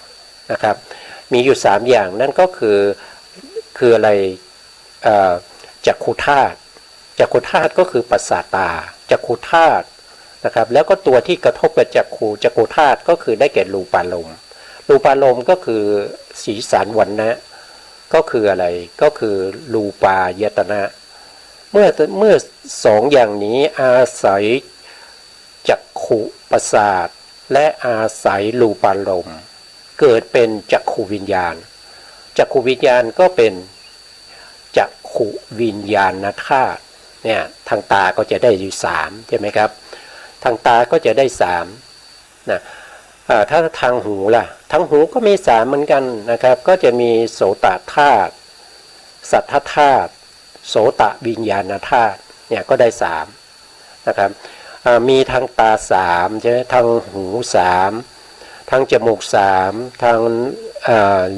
นะครับมีอยู่3อย่างนั่นก็คืออะไรจักขุธาตุจักขุธาตุก็คือประสาทตาจักขุธาตุนะครับแล้วก็ตัวที่กระทบกับจักขุธาตุก็คือได้แก่รูปารมณ์รูปารมณ์ก็คือสีสันวรรณะก็คืออะไรก็คือรูปายตนะเมื่อ2อย่างนี้อาศัยจักขุประสาทและอาศัยรูปารมณ์เกิดเป็นจักขุวิญญาณจักขุวิญญาณก็เป็นจักขุวิญญาณธาตุเนี่ยทางตาก็จะได้อยู่3ใช่ไหมครับทางตาก็จะได้3นะถ้าทางหูล่ะทางหูก็มี3เหมือนกันนะครับก็จะมีโสตธาตุสัทธธาตุโสตวิญญาณธาตุเนี่ยก็ได้3นะครับมีทางตา3ใช่ไหมทางหู3ทางจมูก3ทาง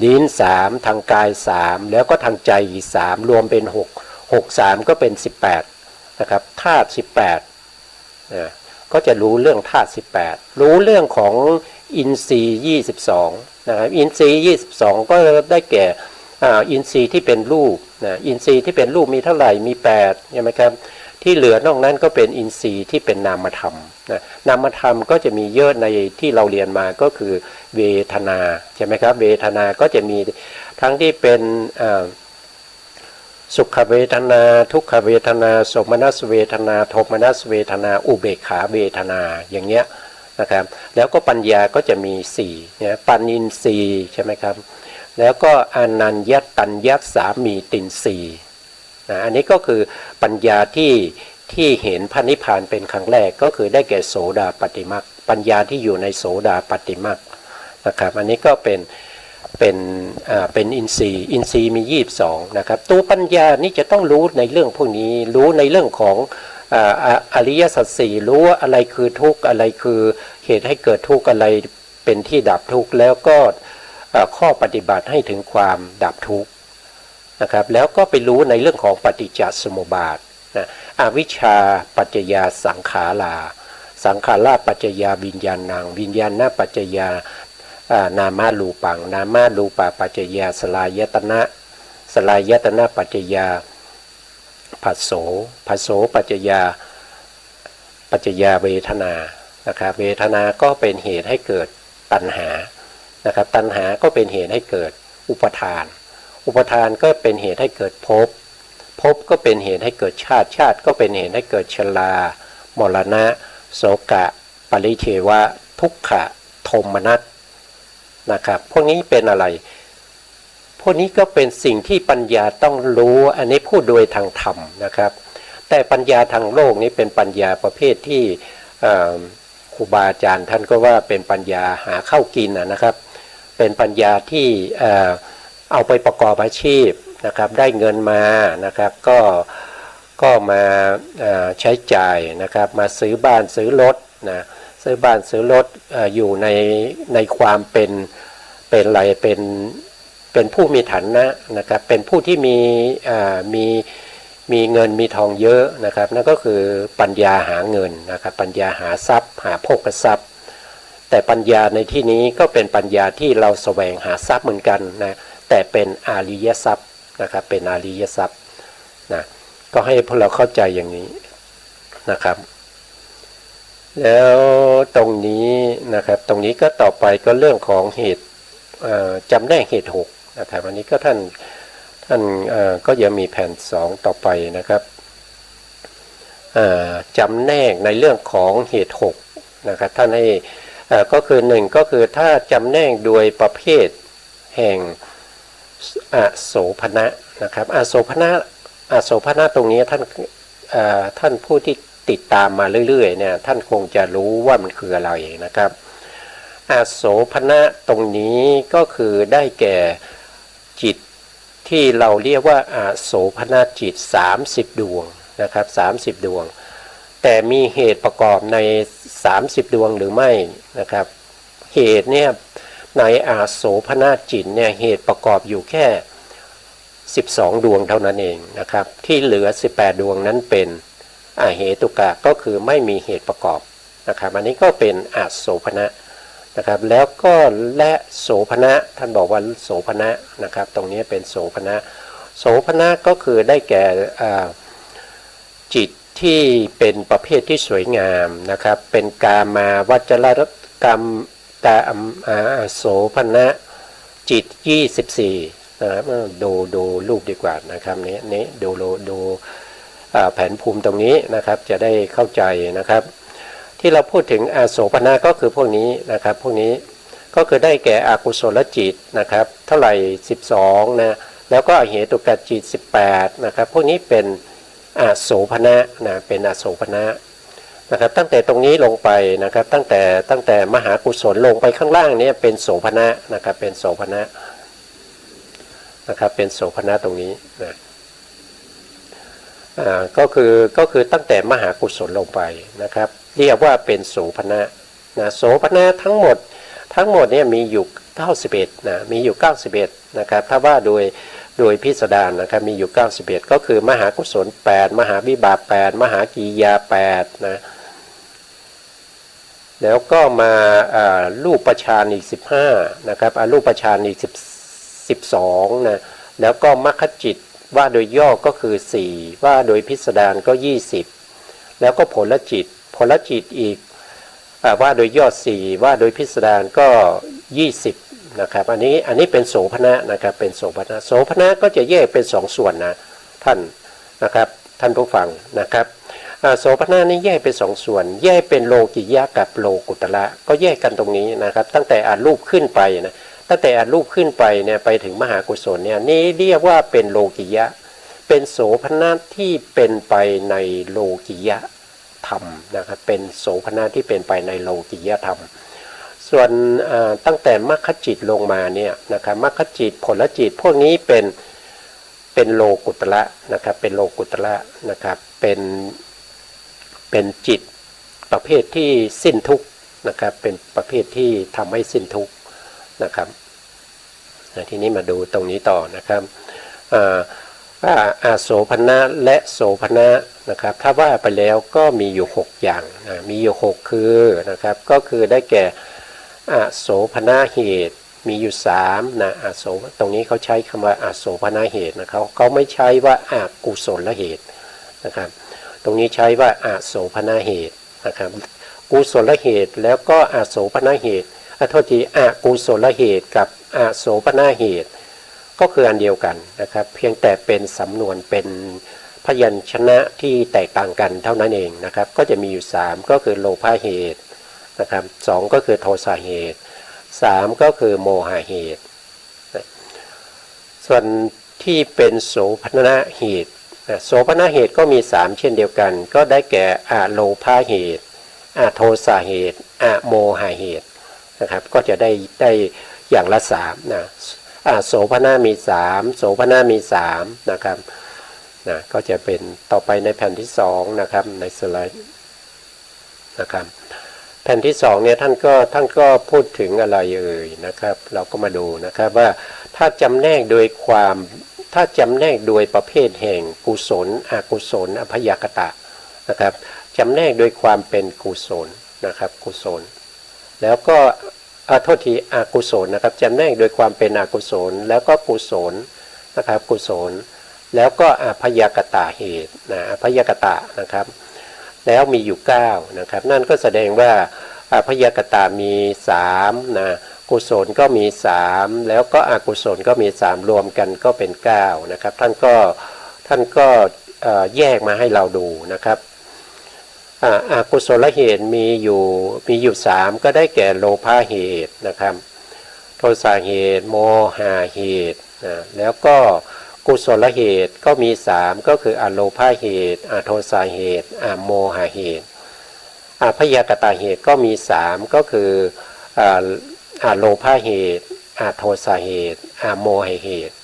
ลิ้น3ทางกาย3แล้วก็ทางใจอีก3รวมเป็น6 3ก็เป็น18นะครับธาตุ18นะก็จะรู้เรื่องธาตุ18รู้เรื่องของอินทรีย์22นะครับอินทรีย์22ก็ได้แก่อินทรีย์ที่เป็นรูปนะอินทรีย์ที่เป็นรูปมีเท่าไหร่มี8ใช่ไหมครับที่เหลือนอกนั้นก็เป็นอินทรีย์ที่เป็นนามธรรมนะนามธรรมก็จะมีเยอะในที่เราเรียนมาก็คือเวทนาใช่ไหมครับเวทนาก็จะมีทั้งที่เป็นสุขเวทนาทุกขเวทนาโสมนัสเวทนาโทมนัสเวทนาอุเบกขาเวทนาอย่างเงี้ยนะครับแล้วก็ปัญญาก็จะมี4เนี่ยปัญญินทรีย์ใช่ไหมครับแล้วก็อนัญญตัญญสามีตินทรีย์นะอันนี้ก็คือปัญญาที่เห็นพระนิพพานเป็นครั้งแรกก็คือได้แก่โสดาปัตติมรรคปัญญาที่อยู่ในโสดาปัตติมรรคนะครับอันนี้ก็เป็นอินทรีย์มี22นะครับตัวปัญญานี่จะต้องรู้ในเรื่องพวกนี้รู้ในเรื่องของอริยสัจสี่รู้ว่าอะไรคือทุกข์อะไรคือเหตุให้เกิดทุกข์อะไรเป็นที่ดับทุกข์แล้วก็ข้อปฏิบัติให้ถึงความดับทุกข์นะครับแล้วก็ไปรู้ในเรื่องของปฏิจจสมุปบาทนะอวิชชาปัจจยาสังขาราสังขาราปัจจยาวิญญาณังวิญญาณปัจจยานามารูปังนามารูปาปัจจยาสลายตนะสลายตนะปัจจยาผัสโสปัจจยาเวทนานะครับเวทนาก็เป็นเหตุให้เกิดตัณหานะครับตัณหาก็เป็นเหตุให้เกิดอุปทานก็เป็นเหตุให้เกิดภพก็เป็นเหตุให้เกิดชาติก็เป็นเหตุให้เกิดชรามรณะโศกะปริเทวะทุกขะโทมนัสนะครับพวกนี้เป็นอะไรพวกนี้ก็เป็นสิ่งที่ปัญญาต้องรู้อันนี้พูดโดยทางธรรมนะครับแต่ปัญญาทางโลกนี้เป็นปัญญาประเภทที่ ครูบาอาจารย์ท่านก็ว่าเป็นปัญญาหาข้าวกินนะครับเป็นปัญญาที่เอาไปประกอบอาชีพนะครับได้เงินมานะครับก็มาใช้จ่ายนะครับมาซื้อบ้านซื้อรถนะซื้อบ้านซื้อรถอยู่ในความเป็นอะไรเป็นผู้มีฐานะนะครับเป็นผู้ที่มีเงินมีทองเยอะนะครับนั่นก็คือปัญญาหาเงินนะครับปัญญาหาทรัพย์หาโภคทรัพย์แต่ปัญญาในที่นี้ก็เป็นปัญญาที่เราแสวงหาทรัพย์เหมือนกันนะแต่เป็นอาริยทรัพย์นะครับเป็นอาริยทรัพย์นะก็ให้พวกเราเข้าใจอย่างนี้นะครับแล้วตรงนี้นะครับตรงนี้ก็ต่อไปก็เรื่องของเหตุจำแนกเหตุ6นะครับอันนี้ก็ท่านก็ยังมีแผ่น2ต่อไปนะครับจำแนกในเรื่องของเหตุ6นะครับท่านให้ก็คือ1ก็คือถ้าจำแนกโดยประเภทแห่งอโสภณะนะครับอโสภณะตรงนี้ท่านผู้ที่ติดตามมาเรื่อยๆเนี่ยท่านคงจะรู้ว่ามันคืออะไรนะครับอโสภณะตรงนี้ก็คือได้แก่จิตที่เราเรียกว่าอโสภณจิต30ดวงนะครับ30ดวงแต่มีเหตุประกอบใน30ดวงหรือไม่นะครับเหตุเนี่ยในอโสภณจิตเนี่ยเหตุประกอบอยู่แค่12ดวงเท่านั้นเองนะครับที่เหลือ18ดวงนั้นเป็นเหตุกะก็คือไม่มีเหตุประกอบนะครับอันนี้ก็เป็นอโสภณะนะครับแล้วก็และโสภณะท่านบอกว่าโสภณะนะครับตรงนี้เป็นโสภณะโสภณะก็คือได้แก่จิตที่เป็นประเภทที่สวยงามนะครับเป็นกามาวจรกรรมกามโสภณะจิต24นะครับดูรูปดีกว่านะครับนี้ดูแผนภูมิตรงนี้นะครับจะได้เข้าใจนะครับที่เราพูดถึงอโสภณะก็คือพวกนี้นะครับพวกนี้ก็คือได้แก่อกุศลจิตนะครับเท่าไหร่12นะแล้วก็อเหตุกจิต18นะครับพวกนี้เป็นอโสภณะนะเป็นอโสภณะนะครับตั้งแต่ตรงนี้ลงไปนะครับตั้งแต่มหากุศลลงไปข้างล่างนี้เป็นโสภณะนะครับเป็นโสภณะนะครับเป็นโสภณะตรงนี้นะก็คือตั้งแต่มหากุศลลงไปนะครับเรียกว่าเป็นโสภณะนะโสภณะทั้งหมดเนี่ยมีอยู่91นะมีอยู่91นะครับถ้าว่าโดยพิสดารนะครับมีอยู่91ก็คือมหากุศล8มหาวิบาก8มหากิริยา8นะแล้วก็มารูปฌานอีก15นะครับอรูปฌานอีก12นะแล้วก็มรรคจิตว่าโดยย่อก็คือ4ว่าโดยพิสดารก็20แล้วก็ผลจิตอีกว่าโดยย่อ4ว่าโดยพิสดารก็20นะครับอันนี้เป็นโสภณะนะครับเป็นโสภณะโสภณะก็จะแยกเป็น2ส่วนนะท่านนะครับท่านผู้ฟังนะครับโสภณะนี้แยกเป็น2ส่วนแยกเป็นโลกิยะกับโลกุตระก็แยกกันตรงนี้นะครับตั้งแต่อารูปขึ้นไปนะตั้งแต่อารูปขึ้นไปเนี่ยไปถึงมหากุศลเนี่ยนี่เรียกว่าเป็นโลกิยะเป็นโสภณะที่เป็นไปในโลกิยะธรรมนะครับเป็นโสภณะที่เป็นไปในโลกิยะธรรมส่วนตั้งแต่มรรคจิตลงมาเนี่ยนะครับมรรคจิตผลจิตพวกนี้เป็นโลกุตระนะครับเป็นโลกุตระนะครับเป็นจิตประเภทที่สิ้นทุกข์นะครับเป็นประเภทที่ทำให้สิ้นทุกข์นะครับทีนี้มาดูตรงนี้ต่อนะครับว่าอาโสภณะและโสภณะนะครับถ้าว่าไปแล้วก็มีอยู่6อย่างนะมีอยู่6คือนะครับก็คือได้แก่อาโสภณะเหตุมีอยู่3นะอาโสตรงนี้เขาใช้คำว่าอาโสภณะเหตุนะเขาไม่ใช้ว่าอากุศลเหตุนะครับตรงนี้ใช้ว่าอาโสภณะเหตุนะครับกุศลเหตุแล้วก็อาโสภณะเหตุโทษทีอกุศลเหตุกับอโสภณเหตุก็คืออันเดียวกันนะครับเพียงแต่เป็นสำนวนเป็นพยัญชนะที่แตกต่างกันเท่านั้นเองนะครับก็จะมีอยู่3ก็คือโลภะเหตุนะครับ2ก็คือโทสะเหตุ3ก็คือโมหะเหตุส่วนที่เป็นโสภณเหตุโสภณเหตุก็มี3เช่นเดียวกันก็ได้แก่อโลภะเหตุอ โทสะเหตุโมหะเหตุนะครับก็จะได้อย่างละ3นะโสภณะมี3โสภณะมี3นะครับนะก็จะเป็นต่อไปในแผ่นที่2นะครับในสไลด์นะครับแผ่นที่2เนี่ยท่านก็พูดถึงอะไรนะครับเราก็มาดูนะครับว่าถ้าจำแนกโดยประเภทแห่งกุศลอกุศลอภยากตะนะครับจำแนกโดยความเป็นกุศลนะครับกุศลแล้วก็โทษทีอกุศลนะครับจำแนกโดยความเป็นอกุศลแล้วก็กุศลนะครับกุศลแล้วก็อภยากตะเหตุนะอภยากตะนะครับแล้วมีอยู่9นะครับนั่นก็แสดงว่าอภยากตะมี3นะกุศลก็มี3แล้วก็อกุศลก็มี3รวมกันก็เป็น9นะครับท่านก็แยกมาให้เราดูนะครับอกุศลเหตุมีอยู่3ก็ได้แก่โลภะเหตุนะครับโทสะเหตุโมหะเหตุแล้วก็กุศลเหตุก็มี3ก็คืออโลภะเหตุอโทสะเหตุโมหะเหตุอภยากตะเหตุก็มี3ก็คือโลภะเหตุโทสะเหตุโมหะเหตุ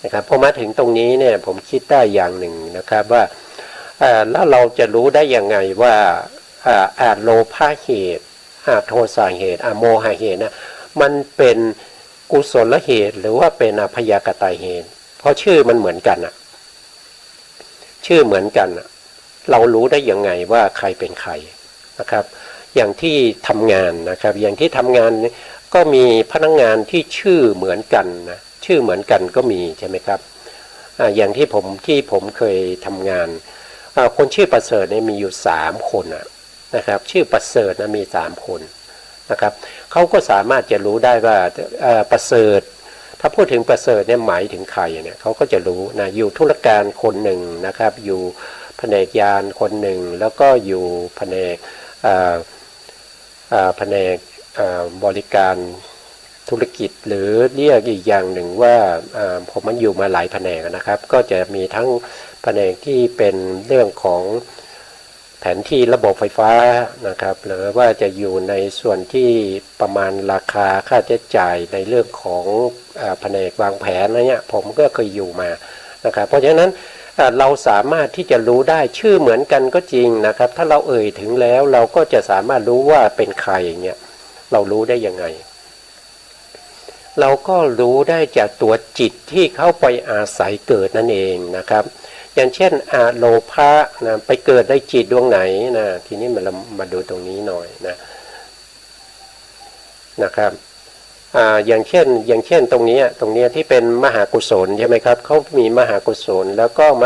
นะครับพอมาถึงตรงนี้เนี่ยผมคิดได้อย่างหนึ่งนะครับว่าแล้วเราจะรู้ได้ยังไงว่าโลภะเหตุโทสะเหตุโมหะเหตุนะมันเป็นกุศลเหตุหรือว่าเป็นอภยากตะเหตุเพราะชื่อมันเหมือนกันอะชื่อเหมือนกันอะเรารู้ได้ยังไงว่าใครเป็นใครนะครับอย่างที่ทำงานนะครับอย่างที่ทำงานก็มีพนักงานที่ชื่อเหมือนกันนะชื่อเหมือนกันก็มีใช่ไหมครับอย่างที่ผมเคยทำงานคนชื่อประเสริฐเนี่ยมีอยู่3คนนะครับชื่อประเสริฐนะมี3คนนะครับเขาก็สามารถจะรู้ได้ว่าประเสริฐถ้าพูดถึงประเสริฐเนี่ยหมายถึงใครเนี่ยเขาก็จะรู้นะอยู่ธุรการคนหนึ่งนะครับอยู่แผนกยานคนหนึ่งแล้วก็อยู่แผนกบริการธุรกิจหรือเรียกอีกอย่างหนึ่งว่าผมมันอยู่มาหลายแผนกนะครับก็จะมีทั้งแผนกที่เป็นเรื่องของแผนที่ระบบไฟฟ้านะครับหรือว่าจะอยู่ในส่วนที่ประมาณราคาค่าใช้จ่ายในเรื่องของแผนกวางแผนอะไรเงี้ยผมก็เคยอยู่มานะครับเพราะฉะนั้นเราสามารถที่จะรู้ได้ชื่อเหมือนกันก็จริงนะครับถ้าเราเอ่ยถึงแล้วเราก็จะสามารถรู้ว่าเป็นใครเงี้ยเรารู้ได้ยังไงเราก็รู้ได้จากตัวจิตที่เข้าไปอาศัยเกิดนั่นเองนะครับอย่างเช่นโลภะนะไปเกิดได้จิตดวงไหนนะทีนี้มาดูตรงนี้หน่อยนะครับอย่างเช่นตรงนี้ที่เป็นมหากุศลใช่ไหมครับเขามีมหากุศลแล้วก็ม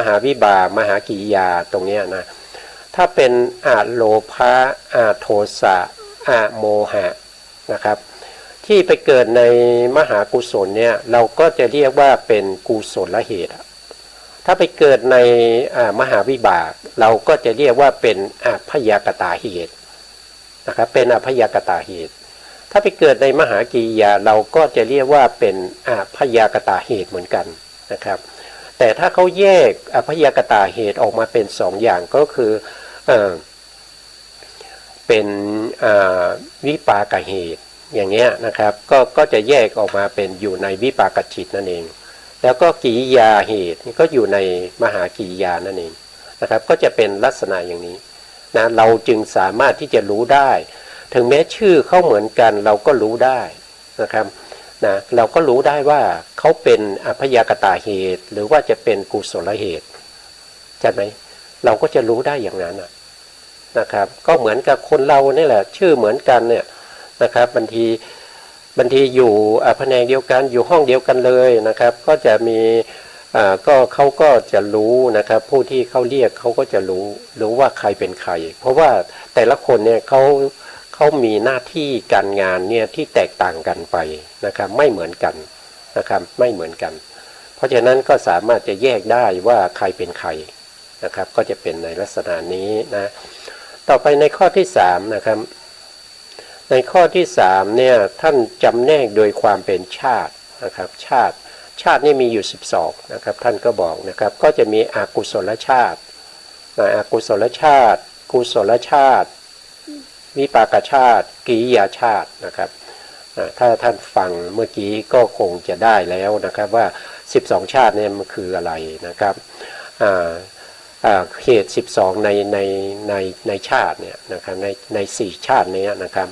หาวิบากมหากิริยาตรงนี้นะถ้าเป็นโลภะโทสะโมหะนะครับที่ไปเกิดในมหากุศลเนี่ยเราก็จะเรียกว่าเป็นกุศลเหตุถ้าไปเกิดในมหาวิบากเราก็จะเรียกว่าเป็นอภยากตะเหตุนะครับเป็นอภยากตะเหตุถ้าไปเกิดในมหากิริยาเราก็จะเรียกว่าเป็นอภยากตะเหตุเหมือนกันนะครับแต่ถ้าเขาแยกอภยากตะเหตุออกมาเป็น2อย่างก็คือเป็นวิปากเหตุอย่างเงี้ยนะครับก็จะแยกออกมาเป็นอยู่ในวิปากจิตนั่นเองแล้วก็กิริยาเหตุก็อยู่ในมหากิริยานั่นเองนะครับก็จะเป็นลักษณะอย่างนี้นะเราจึงสามารถที่จะรู้ได้ถึงแม้ชื่อเขาเหมือนกันเราก็รู้ได้นะครับนะเราก็รู้ได้ว่าเขาเป็นอภยากตะเหตุหรือว่าจะเป็นกุศลเหตุใช่ไหมเราก็จะรู้ได้อย่างนั้นนะครับก็เหมือนกับคนเราเนี่ยแหละชื่อเหมือนกันเนี่ยนะครับบางทีอยู่แผนกเดียวกันอยู่ห้องเดียวกันเลยนะครับก็จะมีก็เขาก็จะรู้นะครับผู้ที่เขาเรียกเขาก็จะรู้ว่าใครเป็นใครเพราะว่าแต่ละคนเนี่ยเขามีหน้าที่การงานเนี่ยที่แตกต่างกันไปนะครับไม่เหมือนกันนะครับไม่เหมือนกันเพราะฉะนั้นก็สามารถจะแยกได้ว่าใครเป็นใครนะครับก็จะเป็นในลักษณะนี้นะต่อไปในข้อที่3นะครับในข้อที่3เนี่ยท่านจำแนกโดยความเป็นชาตินะครับชาตินี่มีอยู่12นะครับท่านก็บอกนะครับก็จะมีอกุศลชาติอกุศลชาติ กุศลชาติวิปากชาติกิริยาชาตินะครับถ้าท่านฟังเมื่อกี้ก็คงจะได้แล้วนะครับว่า12ชาติเนี่ยมันคืออะไรนะครับเหตุ12ในชาติเนี่ยนะครับใน4ชาตินี้นะครับ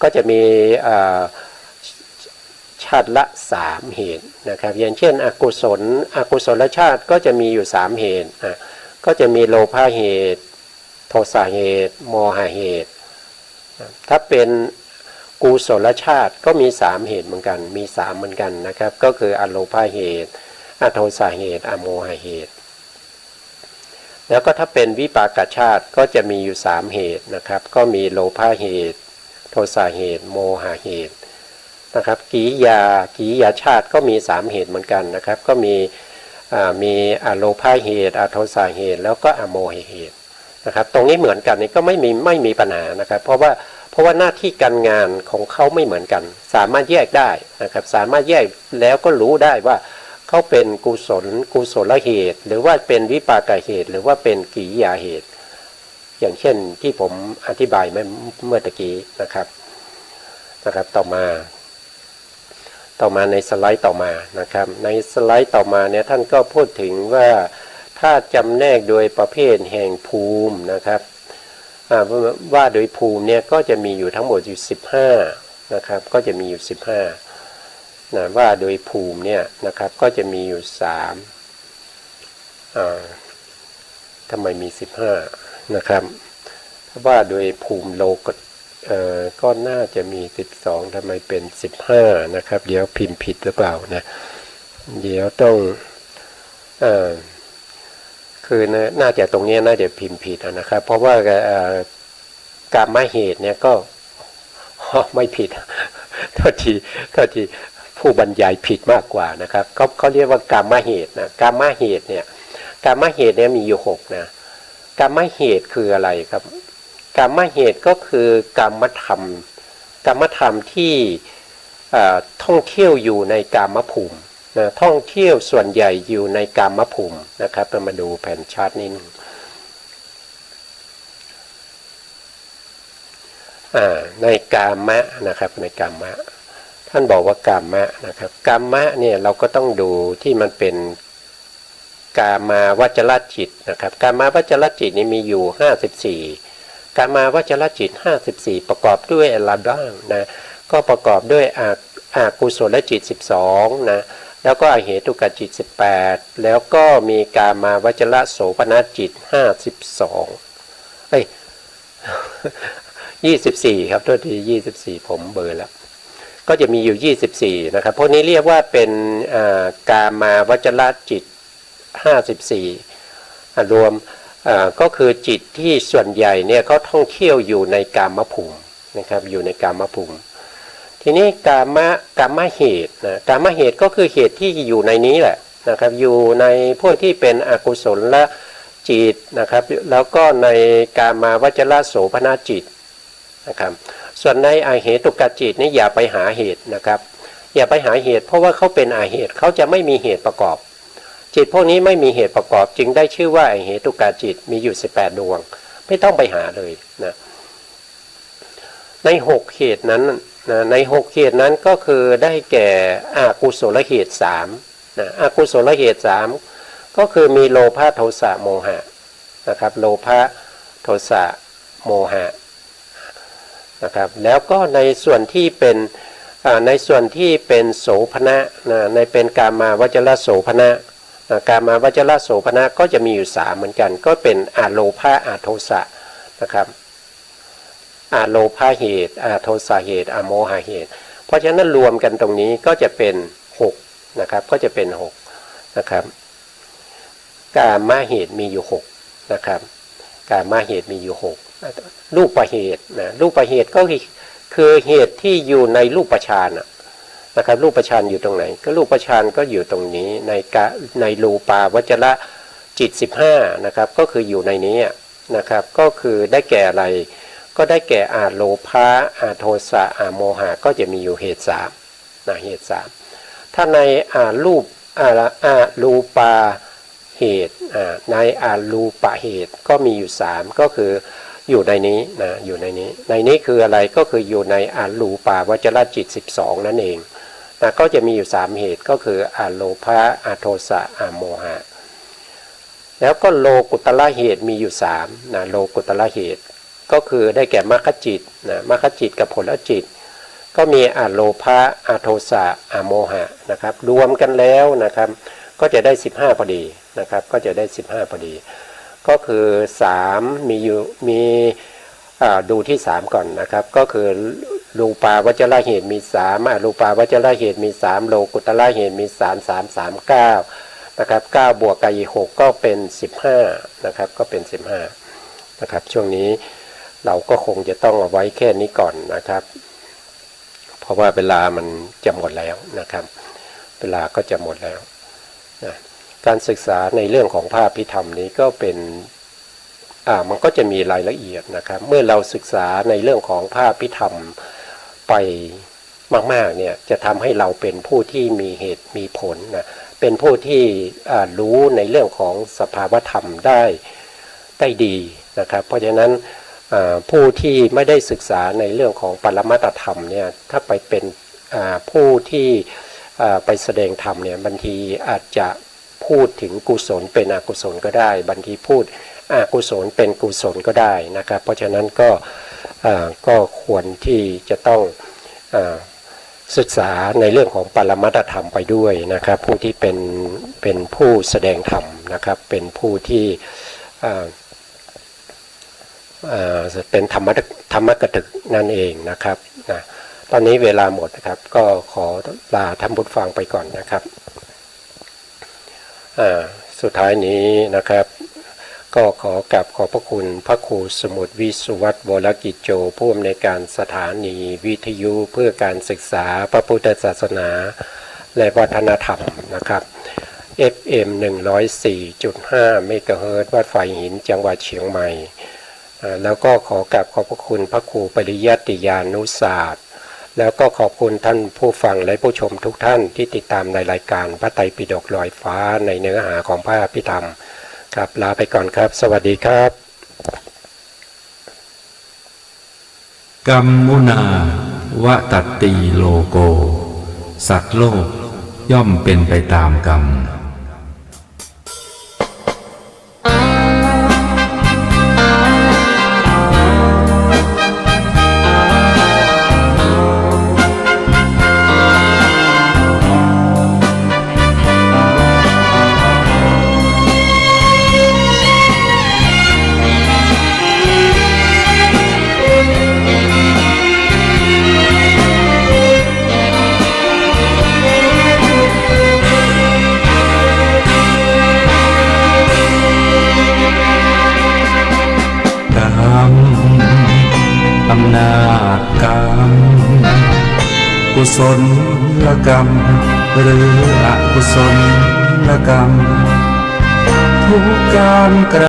ก็จะมีชาติละ3เหตุนะครับอย่างเช่นอกุศลชาติก็จะมีอยู่3เหตุก็จะมีโลภะเหตุโทสะเหตุโมหะเหตุถ้าเป็นกุศลชาติก็มี3เหตุเหมือนกันมี3เหมือนกันนะครับก็คืออโลภะเหตุอโทสะเหตุอโมหะเหตุแล้วก็ถ้าเป็นวิปากชาติก็จะมีอยู่3เหตุนะครับก็มีโลภะเหตุโทสะเหตุโมหะเหตุนะครับกิริยาชาติก็มี3เหตุเหมือนกันนะครับก็มีอโลภะเหตุอโทสะเหตุแล้วก็อโมหะเหตุนะครับตรงนี้เหมือนกันนี่ก็ไม่มีปัญหานะครับเพราะว่าหน้าที่การงานของเขาไม่เหมือนกันสามารถแยกได้นะครับสามารถแยกแล้วก็รู้ได้ว่าเขาเป็นกุศลเหตุหรือว่าเป็นวิปากเหตุหรือว่าเป็นกิริยาเหตุอย่างเช่นที่ผมอธิบายเมื่อตะกี้นะครับต่อมาในสไลด์ต่อมานะครับในสไลด์ต่อมาเนี่ยท่านก็พูดถึงว่าถ้าจำแนกโดยประเภทแห่งภูมินะครับว่าโดยภูมิเนี่ยก็จะมีอยู่ทั้งหมดอยู่15นะครับก็จะมีอยู่15นะว่าโดยภูมิเนี่ยนะครับก็จะมีอยู่ทำไมมี15นะครับว่าโดยภูมิโลกก็น่าจะมี12ทำไมเป็น15นะครับเดี๋ยวพิมพ์ผิดหรือเปล่านะเดี๋ยวต้องคือน่าจะตรงนี้น่าจะพิมพ์ผิดนะครับเพราะว่ากามเหตุเนี่ยก็ไม่ผิดโทษทีผู้บรรยายผิดมากกว่านะครับเขาเรียกว่ากามเหตุนะกามเหตุเนี่ยมีอยู่6นะกามเหตุคืออะไรครับกามเหตุก็คือกามธรรมที่ท่องเที่ยวอยู่ในกามภูมินะท่องเที่ยวส่วนใหญ่อยู่ในกามภูมินะครับเรามาดูแผ่นชาร์ตนี้ในกามะนะครับในกามะท่านบอกว่ากามะนะครับกามะเนี่ยเราก็ต้องดูที่มันเป็นกามาวจรจิตนะครับกามาวจรจิตนี่มีอยู่54กามาวจรจิต54ประกอบด้วยอะไรบ้างนะก็ประกอบด้วยอากุศลจิต12นะแล้วก็อเหตุกจิต18แล้วก็มีกามาวจรโสภณจิต5224ครับโทษที24ผมเบอร์แล้วก็จะมีอยู่24นะครับพวกนี้เรียกว่าเป็นกามาวจรจิต54รวมก็คือจิตที่ส่วนใหญ่เนี่ยเขาท่องเที่ยวอยู่ในกามภูมินะครับอยู่ในกามภูมิทีนี้กามเหตุนะกามเหตุก็คือเหตุที่อยู่ในนี้แหละนะครับอยู่ในพวกที่เป็นอกุศลและจิตนะครับแล้วก็ในกามาวจรโสภณจิตนะครับส่วนในอาเหตุกจิตนี่อย่าไปหาเหตุนะครับอย่าไปหาเหตุเพราะว่าเขาเป็นอาเหตุเขาจะไม่มีเหตุประกอบจิตพวกนี้ไม่มีเหตุประกอบจึงได้ชื่อว่าอาเหตุกจิตมีอยู่18ดวงไม่ต้องไปหาเลยนะใน6เหตุนั้นนะใน6เหตุนั้นก็คือได้แก่อกุศลเหตุ3นะอกุศลเหตุ3ก็คือมีโลภะโทสะโมหะนะครับโลภะโทสะโมหะนะครับแล้วก็ในส่วนที่เป็นโสภณะนะในเป็นกามาวจรโสภณะกามาวจรโสภณะก็จะมีอยู่3เหมือนกันก็เป็นอโลภะอโทสะนะครับอโลภะเหตุอโทสะเหตุอโมหะเหตุเพราะฉะนั้นรวมกันตรงนี้ก็จะเป็น6นะครับก็จะเป็น6นะครับกามเหตุมีอยู่6นะครับกามเหตุมีอยู่6รูปเหตุนะรูปเหตุก็คือเหตุที่อยู่ในรูปฌานนะครับรูปฌานอยู่ตรงไหนก็รูปฌานก็อยู่ตรงนี้ในรูปาวจรจิต15นะครับก็คืออยู่ในนี้นะครับก็คือได้แก่อะไรก็ได้แก่อโลภะอโทสะอโมหะก็จะมีอยู่เหตุ3นะเหตุ3ถ้าในรูปาเห เหตุในอารูปเหตุก็มีอยู่3ก็คืออยู่ในนี้นะอยู่ในนี้คืออะไรก็คืออยู่ในอารูปาวจรจิต12นั่นเองนะก็จะมีอยู่3เหตุก็คืออโลภะอโทสะอโมหะแล้วก็โลกุตละเหตุมีอยู่3นะโลกุตละเหตุก็คือได้แก่มรรคจิตนะมรรคจิตกับผลจิตก็มีอโลภะอโทสะอโมหะนะครับรวมกันแล้วนะครับก็จะได้15พอดีนะครับก็จะได้15พอดีก็คือ3มีดูที่3ก่อนนะครับก็คือรูปาวจรเหตุมี3อรูปาวจรเหตุมี3โลกุตละเหตุมี3 3 3 9นะครับ9บวกกับอีก6ก็เป็น15นะครับก็เป็น15นะครับช่วงนี้เราก็คงจะต้องเอาไว้แค่นี้ก่อนนะครับเพราะว่าเวลามันจะหมดแล้วนะครับเวลาก็จะหมดแล้วนะการศึกษาในเรื่องของพระอภิธรรมนี้ก็เป็นมันก็จะมีรายละเอียดนะครับเมื่อเราศึกษาในเรื่องของพระอภิธรรมไปมากๆเนี่ยจะทำให้เราเป็นผู้ที่มีเหตุมีผลนะเป็นผู้ที่รู้ในเรื่องของสภาวธรรมได้ดีนะครับเพราะฉะนั้นผู้ที่ไม่ได้ศึกษาในเรื่องของปรมัตถธรรมเนี่ยถ้าไปเป็นผู้ที่ไปแสดงธรรมเนี่ยบางทีอาจจะพูดถึงกุศลเป็นอกุศลก็ได้บางทีพูดอกุศลเป็นกุศลก็ได้นะครับเพราะฉะนั้นก็ควรที่จะต้องศึกษาในเรื่องของปรมัตถธรรมไปด้วยนะครับผู้ที่เป็นผู้แสดงธรรมนะครับเป็นผู้ที่เป็นธรรมกถึกนั่นเองนะครับนะตอนนี้เวลาหมดนะครับก็ขอลาท่านผู้ฟังไปก่อนนะครับสุดท้ายนี้นะครับก็ขอกราบขอบพระคุณพระครูสมุทรวิสุวัตรวรกิจโจผู้อำนวยการสถานีวิทยุเพื่อการศึกษาพระพุทธศาสนาและวัฒนธรรมนะครับ FM 104.5 เมกะเฮิรตซ์วัดไฟหินจังหวัดเชียงใหม่แล้วก็ขอกราบขอบพระคุณพระครูปริยัติยานุศาสตร์แล้วก็ขอบคุณท่านผู้ฟังและผู้ชมทุกท่านที่ติดตามในรายการพระไตรปิฎกลอยฟ้าในเนื้อหาของพระอภิธรรมครับลาไปก่อนครับสวัสดีครับกัมมุนาวะตัตตีโลโกสัตว์โลกย่อมเป็นไปตามกรรมอำนาจกรรมกุศลกรรมหรืออกุศลกรรมทุกการกระ